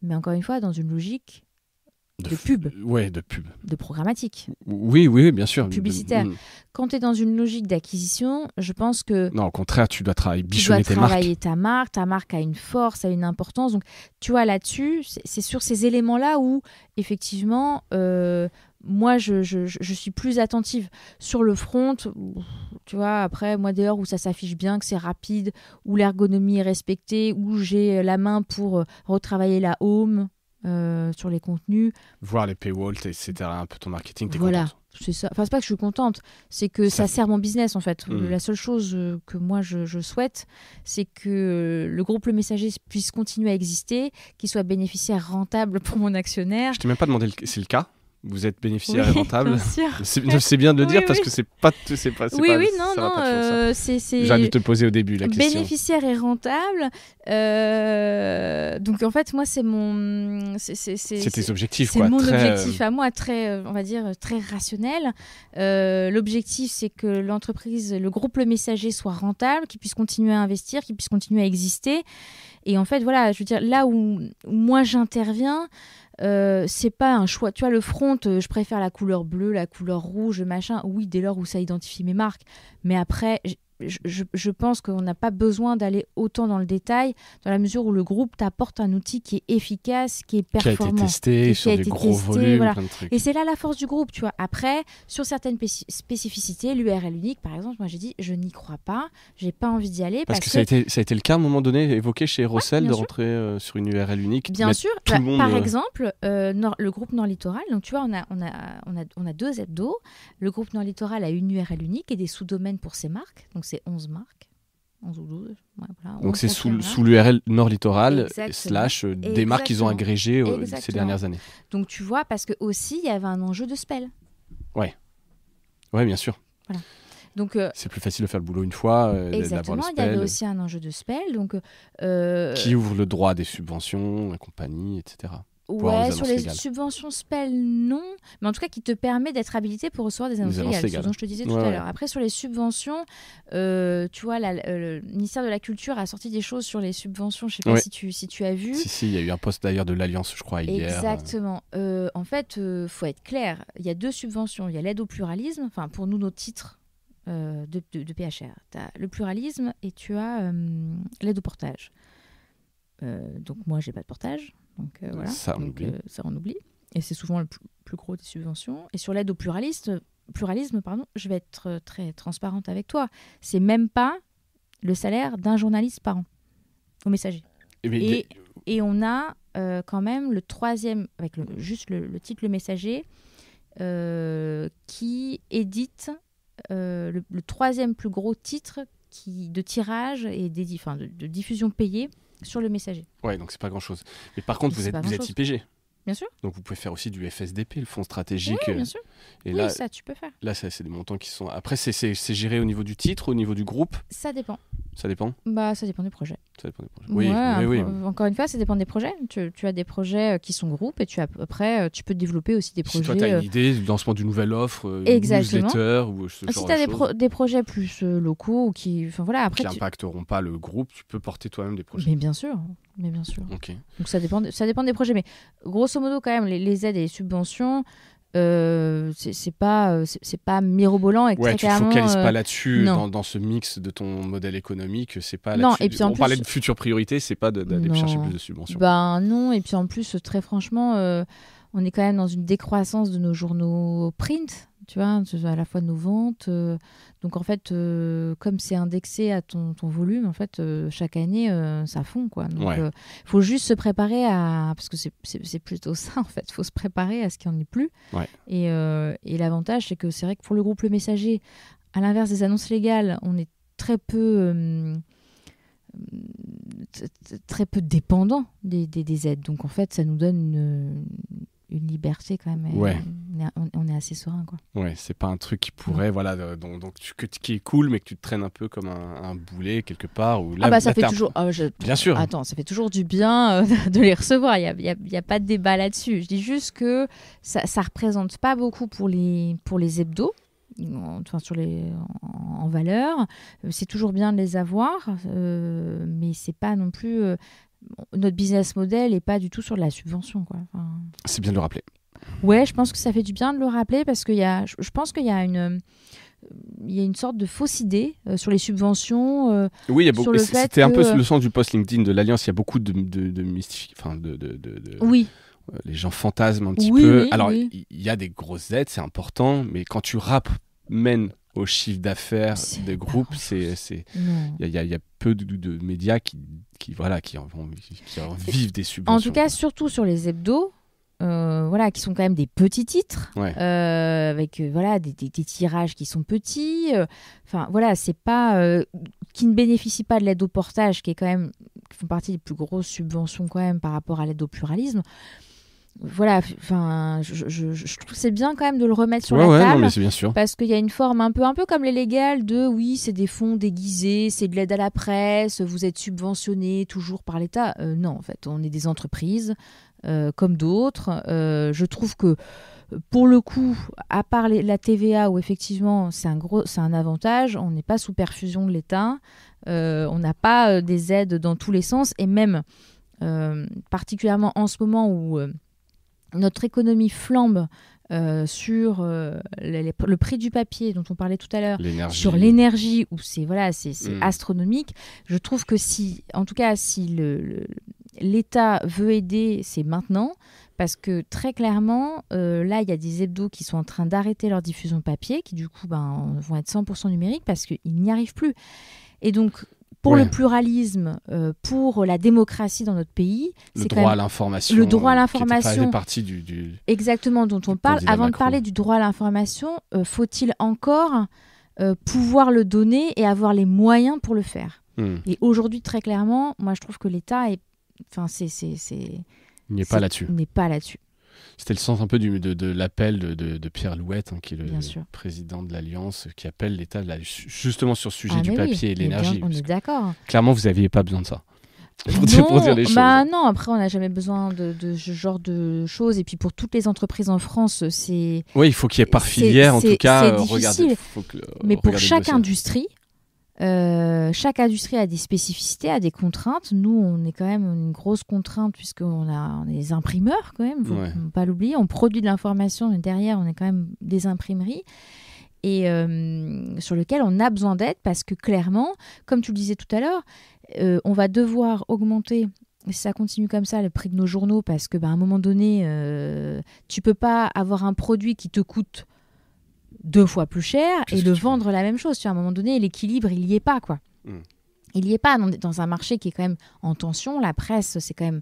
Mais encore une fois, dans une logique de pub. Ouais, de pub. De programmatique. Oui, bien sûr. Publicitaire. Quand tu es dans une logique d'acquisition, je pense que... Non, au contraire, tu dois bichonner tes marques. Tu dois travailler ta marque a une force, a une importance. Donc, tu vois, là-dessus, c'est sur ces éléments-là où, effectivement, moi, je suis plus attentive. Sur le front, tu vois, après, moi, dès lors où ça s'affiche bien, que c'est rapide, où l'ergonomie est respectée, où j'ai la main pour retravailler la home... sur les contenus, voir les paywalls, etc. Un peu ton marketing, t'es contente. C'est ça. Enfin, c'est pas que je suis contente, c'est que ça sert mon business en fait. La seule chose que moi je souhaite, c'est que le groupe Le Messager puisse continuer à exister, qu'il soit bénéficiaire rentable pour mon actionnaire. Je t'ai même pas demandé, c'est le cas ? Vous êtes bénéficiaire et rentable. Bien sûr. C'est bien de le dire parce que c'est pas. J'ai envie de te le poser au début la question. Bénéficiaire et rentable. Donc en fait, moi, c'est mon. C'est tes objectifs, c'est mon objectif à moi, très, on va dire, très rationnel. L'objectif, c'est que l'entreprise, le groupe Le Messager soit rentable, qu'il puisse continuer à investir, qu'il puisse continuer à exister. Et en fait, voilà, je veux dire, là où moi j'interviens. C'est pas un choix. Tu vois, le front, je préfère la couleur bleue, la couleur rouge, machin. Oui, dès lors où ça identifie mes marques. Mais après, je pense qu'on n'a pas besoin d'aller autant dans le détail, dans la mesure où le groupe t'apporte un outil qui est efficace, qui est performant. Qui a été testé sur des gros volumes, voilà. plein de trucs. Et c'est là la force du groupe, tu vois. Après, sur certaines spécificités, l'URL unique, par exemple, moi j'ai dit, je n'y crois pas, j'ai pas envie d'y aller. Parce que ça a été le cas à un moment donné, évoqué chez Rossel, de rentrer sur une URL unique. Bien sûr. Par exemple, le groupe Nord Littoral, donc tu vois, on a deux hebdos. Le groupe Nord Littoral a une URL unique et des sous-domaines pour ses marques. Donc c'est 11 marques, 11 ou 12. Ouais, voilà, donc c'est sous l'URL Nord Littoral / des marques qu'ils ont agrégées ces dernières années. Donc tu vois, parce que aussi il y avait un enjeu de spell. Ouais, bien sûr. Voilà. Donc, c'est plus facile de faire le boulot une fois. Exactement, il y avait aussi un enjeu de spell. Donc, qui ouvre le droit à des subventions, à compagnie, etc. Ouais, sur les subventions spell, non. Mais en tout cas, qui te permet d'être habilité pour recevoir des annonces légales. Ce dont je te disais tout à l'heure. Après, sur les subventions, tu vois, le ministère de la Culture a sorti des choses sur les subventions. Je ne sais pas si tu as vu. Si, il y a eu un post d'ailleurs de l'Alliance, je crois, hier. Exactement. En fait, faut être clair. Il y a 2 subventions. Il y a l'aide au pluralisme, enfin, pour nous, nos titres de PHR. Tu as le pluralisme et tu as l'aide au portage. Donc, moi, je n'ai pas de portage. Donc, voilà. Ça, on oublie. Et c'est souvent le plus gros des subventions. Et sur l'aide au pluralisme, je vais être très transparente avec toi. C'est même pas le salaire d'un journaliste par an au Messager. Et on a quand même le 3e, avec juste le titre Le Messager, qui édite le 3e plus gros titre de tirage et de diffusion payée sur Le Messager. Ouais, donc c'est pas grand-chose. Mais par contre, vous êtes IPG. bien sûr. Donc vous pouvez faire aussi du FSDP, le fonds stratégique. Oui, bien sûr. Et Oui, là, ça, tu peux faire. là c'est des montants qui sont... Après, c'est géré au niveau du titre, au niveau du groupe. Ça dépend. Ça dépend. Ça dépend du projet. Ça dépend des projets. Ouais, Oui. Encore une fois, ça dépend des projets. Tu as des projets qui sont groupes et après, tu peux développer aussi des projets. Si toi, tu as une idée, le lancement d'une nouvelle offre, Exactement. newsletter ou ce genre Si de tu as choses des projets plus locaux ou qui. Enfin voilà, après. qui n'impacteront pas le groupe, tu peux porter toi-même des projets. Mais bien sûr. Ok. Donc ça dépend des projets. Mais grosso modo, quand même, les aides et les subventions. C'est pas mirobolant et Ouais, tu te clairement, focalises pas là-dessus non. dans ce mix de ton modèle économique, c'est pas Non, là-dessus. et puis en On parlait plus- de futures priorités, c'est pas d'aller chercher Non. plus de subventions. Ben non, et puis en plus, très franchement, on est quand même dans une décroissance de nos journaux print, tu vois, à la fois de nos ventes. Donc en fait, comme c'est indexé à ton volume, en fait, chaque année, ça fond, quoi. Donc Ouais. faut juste se préparer à... Parce que c'est plutôt ça, en fait. Il faut se préparer à ce qu'il n'y en ait plus. Ouais. Et l'avantage, c'est que c'est vrai que pour le groupe Le Messager, à l'inverse des annonces légales, on est très peu... très peu dépendant des aides. Donc en fait, ça nous donne une liberté quand même. Ouais. On est assez serein, quoi. Ouais, c'est pas un truc qui pourrait, voilà, qui est cool, mais que tu te traînes un peu comme un boulet quelque part. Où là, Ça là, fait t'es toujours... Bien sûr. Attends, ça fait toujours du bien de les recevoir. Il y a pas de débat là-dessus. Je dis juste que ça représente pas beaucoup pour les hebdos. Enfin, en valeur. C'est toujours bien de les avoir, mais c'est pas non plus... notre business model n'est pas du tout sur de la subvention, quoi. Enfin... C'est bien de le rappeler. Ouais, je pense que ça fait du bien de le rappeler parce que je pense qu'il y a une sorte de fausse idée sur les subventions. Oui, il y a sur le fait c'était un peu que- le sens du post LinkedIn de l'Alliance. Il y a beaucoup de enfin, Oui, les gens fantasment un petit Oui, peu. oui, Alors, oui. il y a des grosses aides, c'est important, mais quand tu ramènes au chiffre d'affaires C'est des pas groupes, grand-chose. il non. y a peu de médias qui en vivent des subventions. En tout cas, surtout sur les hebdos, qui sont quand même des petits titres, Ouais. avec des tirages qui sont petits. Enfin, voilà, c'est pas qui ne bénéficient pas de l'aide au portage, qui font partie des plus grosses subventions quand même par rapport à l'aide au pluralisme. Voilà, enfin, je trouve que c'est bien quand même de le remettre sur la non, table. mais c'est bien sûr. Parce qu'il y a une forme un peu comme les légales de oui, c'est des fonds déguisés, c'est de l'aide à la presse, vous êtes subventionné toujours par l'État. Non, en fait, on est des entreprises comme d'autres. Je trouve que pour le coup, à part la TVA où effectivement c'est un avantage, on n'est pas sous perfusion de l'État, on n'a pas des aides dans tous les sens et même particulièrement en ce moment où notre économie flambe sur le prix du papier dont on parlait tout à l'heure, sur l'énergie où c'est astronomique. Je trouve que si l'État veut aider, c'est maintenant, parce que très clairement, là, il y a des hebdos qui sont en train d'arrêter leur diffusion papier, qui du coup vont être 100% numériques parce qu'ils n'y arrivent plus. Et donc, pour le pluralisme, pour la démocratie dans notre pays, le droit à l'information. Le droit à l'information. Fait partie du exactement, dont on parle. Avant de parler du droit à l'information, faut-il encore pouvoir le donner et avoir les moyens pour le faire. Et aujourd'hui, très clairement, moi, je trouve que l'État est... Enfin, il n'est pas là-dessus. Il n'est pas là-dessus. C'était le sens un peu de l'appel de Pierre Louette, qui est le président de l'Alliance, qui appelle l'État justement sur le sujet du papier et de l'énergie. On est d'accord. Clairement, vous n'aviez pas besoin de ça. Pour dire les choses. Non, après, on n'a jamais besoin de ce genre de choses. Et puis, pour toutes les entreprises en France, c'est... Oui, il faut qu'il y ait par filière, en tout cas. C'est difficile. Mais pour chaque industrie a des spécificités, a des contraintes. Nous, on est quand même une grosse contrainte puisqu'on est des imprimeurs quand même, faut pas l'oublier. On produit de l'information, mais derrière, on est quand même des imprimeries et sur lequel on a besoin d'aide parce que clairement, comme tu le disais tout à l'heure, on va devoir augmenter, si ça continue comme ça, le prix de nos journaux parce que, à un moment donné, tu peux pas avoir un produit qui te coûte 2 fois plus cher et le vendre la même chose. À un moment donné, l'équilibre, il n'y est pas, quoi. Il n'y est pas dans un marché qui est quand même en tension. La presse, c'est quand même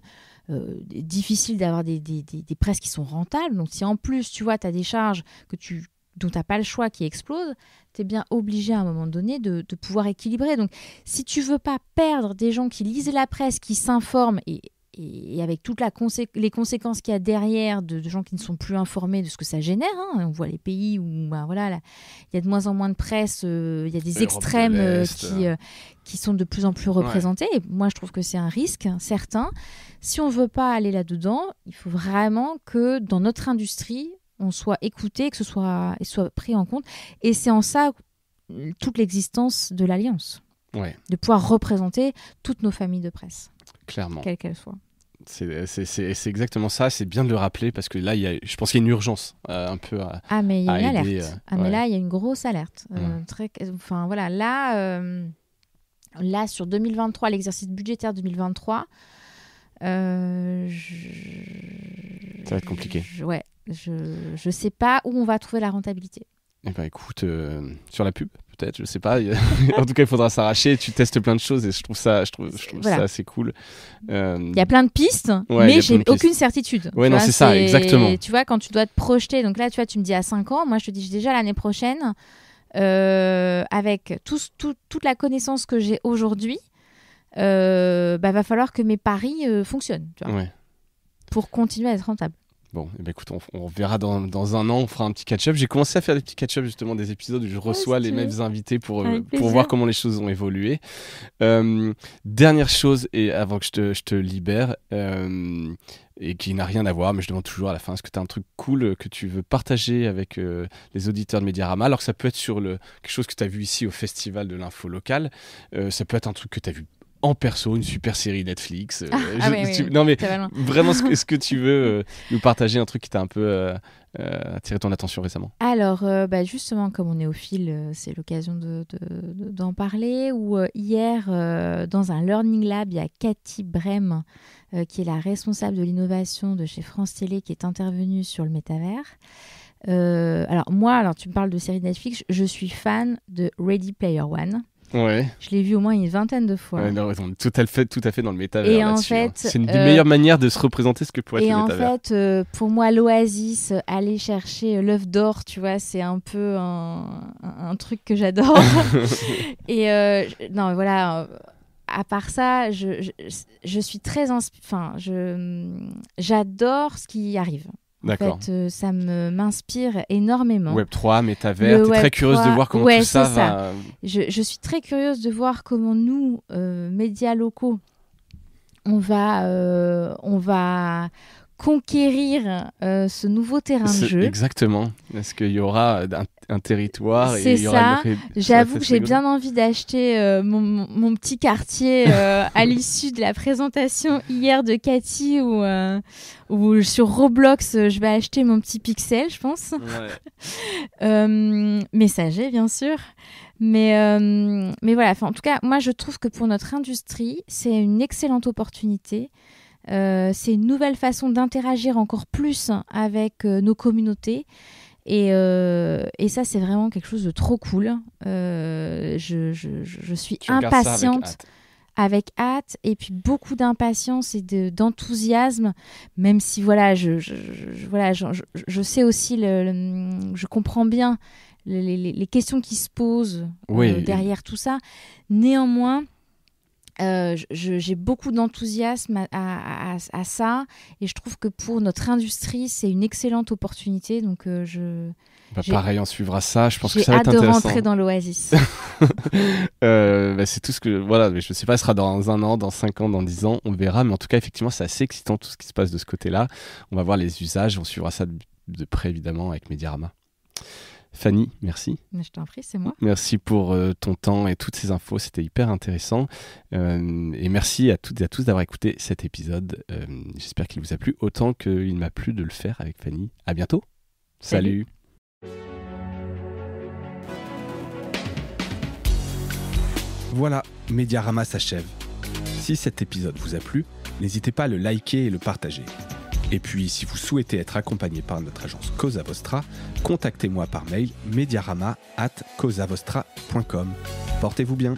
difficile d'avoir des presses qui sont rentables. Donc, si en plus, tu vois, tu as des charges dont tu n'as pas le choix qui explosent, tu es bien obligé à un moment donné de pouvoir équilibrer. Donc, si tu veux pas perdre des gens qui lisent la presse, qui s'informent, et et avec toutes les conséquences qu'il y a derrière de gens qui ne sont plus informés de ce que ça génère. Hein. On voit les pays où il y a de moins en moins de presse, il y a des extrêmes qui sont de plus en plus représentés. Et moi, je trouve que c'est un risque certain. Si on ne veut pas aller là-dedans, il faut vraiment que dans notre industrie, on soit écouté, que ce soit pris en compte. Et c'est en ça toute l'existence de l'Alliance. Ouais. De pouvoir représenter toutes nos familles de presse. Clairement. Quelles qu'elles soient. C'est exactement ça, c'est bien de le rappeler parce que là, je pense qu'il y a une urgence un peu à mais il y a une aider, alerte. Mais là, il y a une grosse alerte. Là, sur 2023, l'exercice budgétaire 2023, ça va être compliqué. Je sais pas où on va trouver la rentabilité. Eh ben écoute, sur la pub peut-être, je sais pas. En tout cas, il faudra s'arracher. Tu testes plein de choses et je trouve ça assez cool. Il y a plein de pistes, mais j'ai aucune certitude. Ouais, non, c'est ça, exactement. Tu vois, quand tu dois te projeter, donc là, tu vois, tu me dis à 5 ans, moi, je te dis déjà l'année prochaine, avec toute la connaissance que j'ai aujourd'hui, va falloir que mes paris fonctionnent, tu vois, pour continuer à être rentable. Bon, écoute, on verra dans un an, on fera un petit catch-up. J'ai commencé à faire des petits catch-up, justement, des épisodes où je reçois les mêmes invités pour voir comment les choses ont évolué. Dernière chose, et avant que je te libère, et qui n'a rien à voir, mais je demande toujours à la fin, est-ce que tu as un truc cool que tu veux partager avec les auditeurs de Mediarama? Alors que ça peut être sur quelque chose que tu as vu ici au Festival de l'Info locale, ça peut être un truc que tu as vu en perso, une super série Netflix. Non mais vraiment ce que tu veux nous partager, un truc qui t'a un peu attiré ton attention récemment. Alors justement, comme on est au fil, c'est l'occasion d'en parler. Où hier, dans un Learning Lab, il y a Cathy Brem, qui est la responsable de l'innovation de chez France Télé, qui est intervenue sur le métavers. Alors tu me parles de série Netflix, je suis fan de Ready Player One. Ouais. Je l'ai vu au moins une 20aine de fois. Ouais, non, tout à fait dans le métavers. Et en fait, c'est une des meilleures manières de se représenter ce que pourrait être le métavers. Et en fait, pour moi, l'Oasis, aller chercher l'œuf d'or, tu vois, c'est un peu un truc que j'adore. Et non, voilà. À part ça, je suis très j'adore ce qui arrive. D'accord. En fait, ça m'inspire énormément. Web3, métavers, t'es très curieuse de voir comment tout ça va... Je suis très curieuse de voir comment nous, médias locaux, on va conquérir ce nouveau terrain de jeu. Exactement. Est-ce qu'il y aura un territoire? C'est ça. J'avoue que j'ai bien envie d'acheter mon petit quartier à l'issue de la présentation hier de Cathy où sur Roblox, je vais acheter mon petit pixel, je pense. Ouais. Messager, bien sûr. Mais voilà, en tout cas, moi, je trouve que pour notre industrie, c'est une excellente opportunité. C'est une nouvelle façon d'interagir encore plus avec nos communautés. Et ça, c'est vraiment quelque chose de trop cool. Je suis impatiente, avec hâte, et puis beaucoup d'impatience et d'enthousiasme, même si voilà, je sais aussi, je comprends bien les questions qui se posent derrière tout ça. Néanmoins, j'ai beaucoup d'enthousiasme à ça, et je trouve que pour notre industrie, c'est une excellente opportunité. Donc, pareil, on suivra ça. Je pense que ça va être intéressant. J'ai hâte de rentrer dans l'Oasis. C'est tout ce que... Voilà, mais je ne sais pas, ce sera dans 1 an, dans 5 ans, dans 10 ans, on verra. Mais en tout cas, effectivement, c'est assez excitant tout ce qui se passe de ce côté-là. On va voir les usages, on suivra ça de près, évidemment, avec Mediarama. Fanny, merci. Je t'en prie, c'est moi. Merci pour ton temps et toutes ces infos, c'était hyper intéressant. Et merci à toutes et à tous d'avoir écouté cet épisode. J'espère qu'il vous a plu autant qu'il m'a plu de le faire avec Fanny. À bientôt. Salut. Voilà, Mediarama s'achève. Si cet épisode vous a plu, n'hésitez pas à le liker et le partager. Et puis, si vous souhaitez être accompagné par notre agence Cosa Vostra, contactez-moi par mail mediarama@cosavostra.com. Portez-vous bien.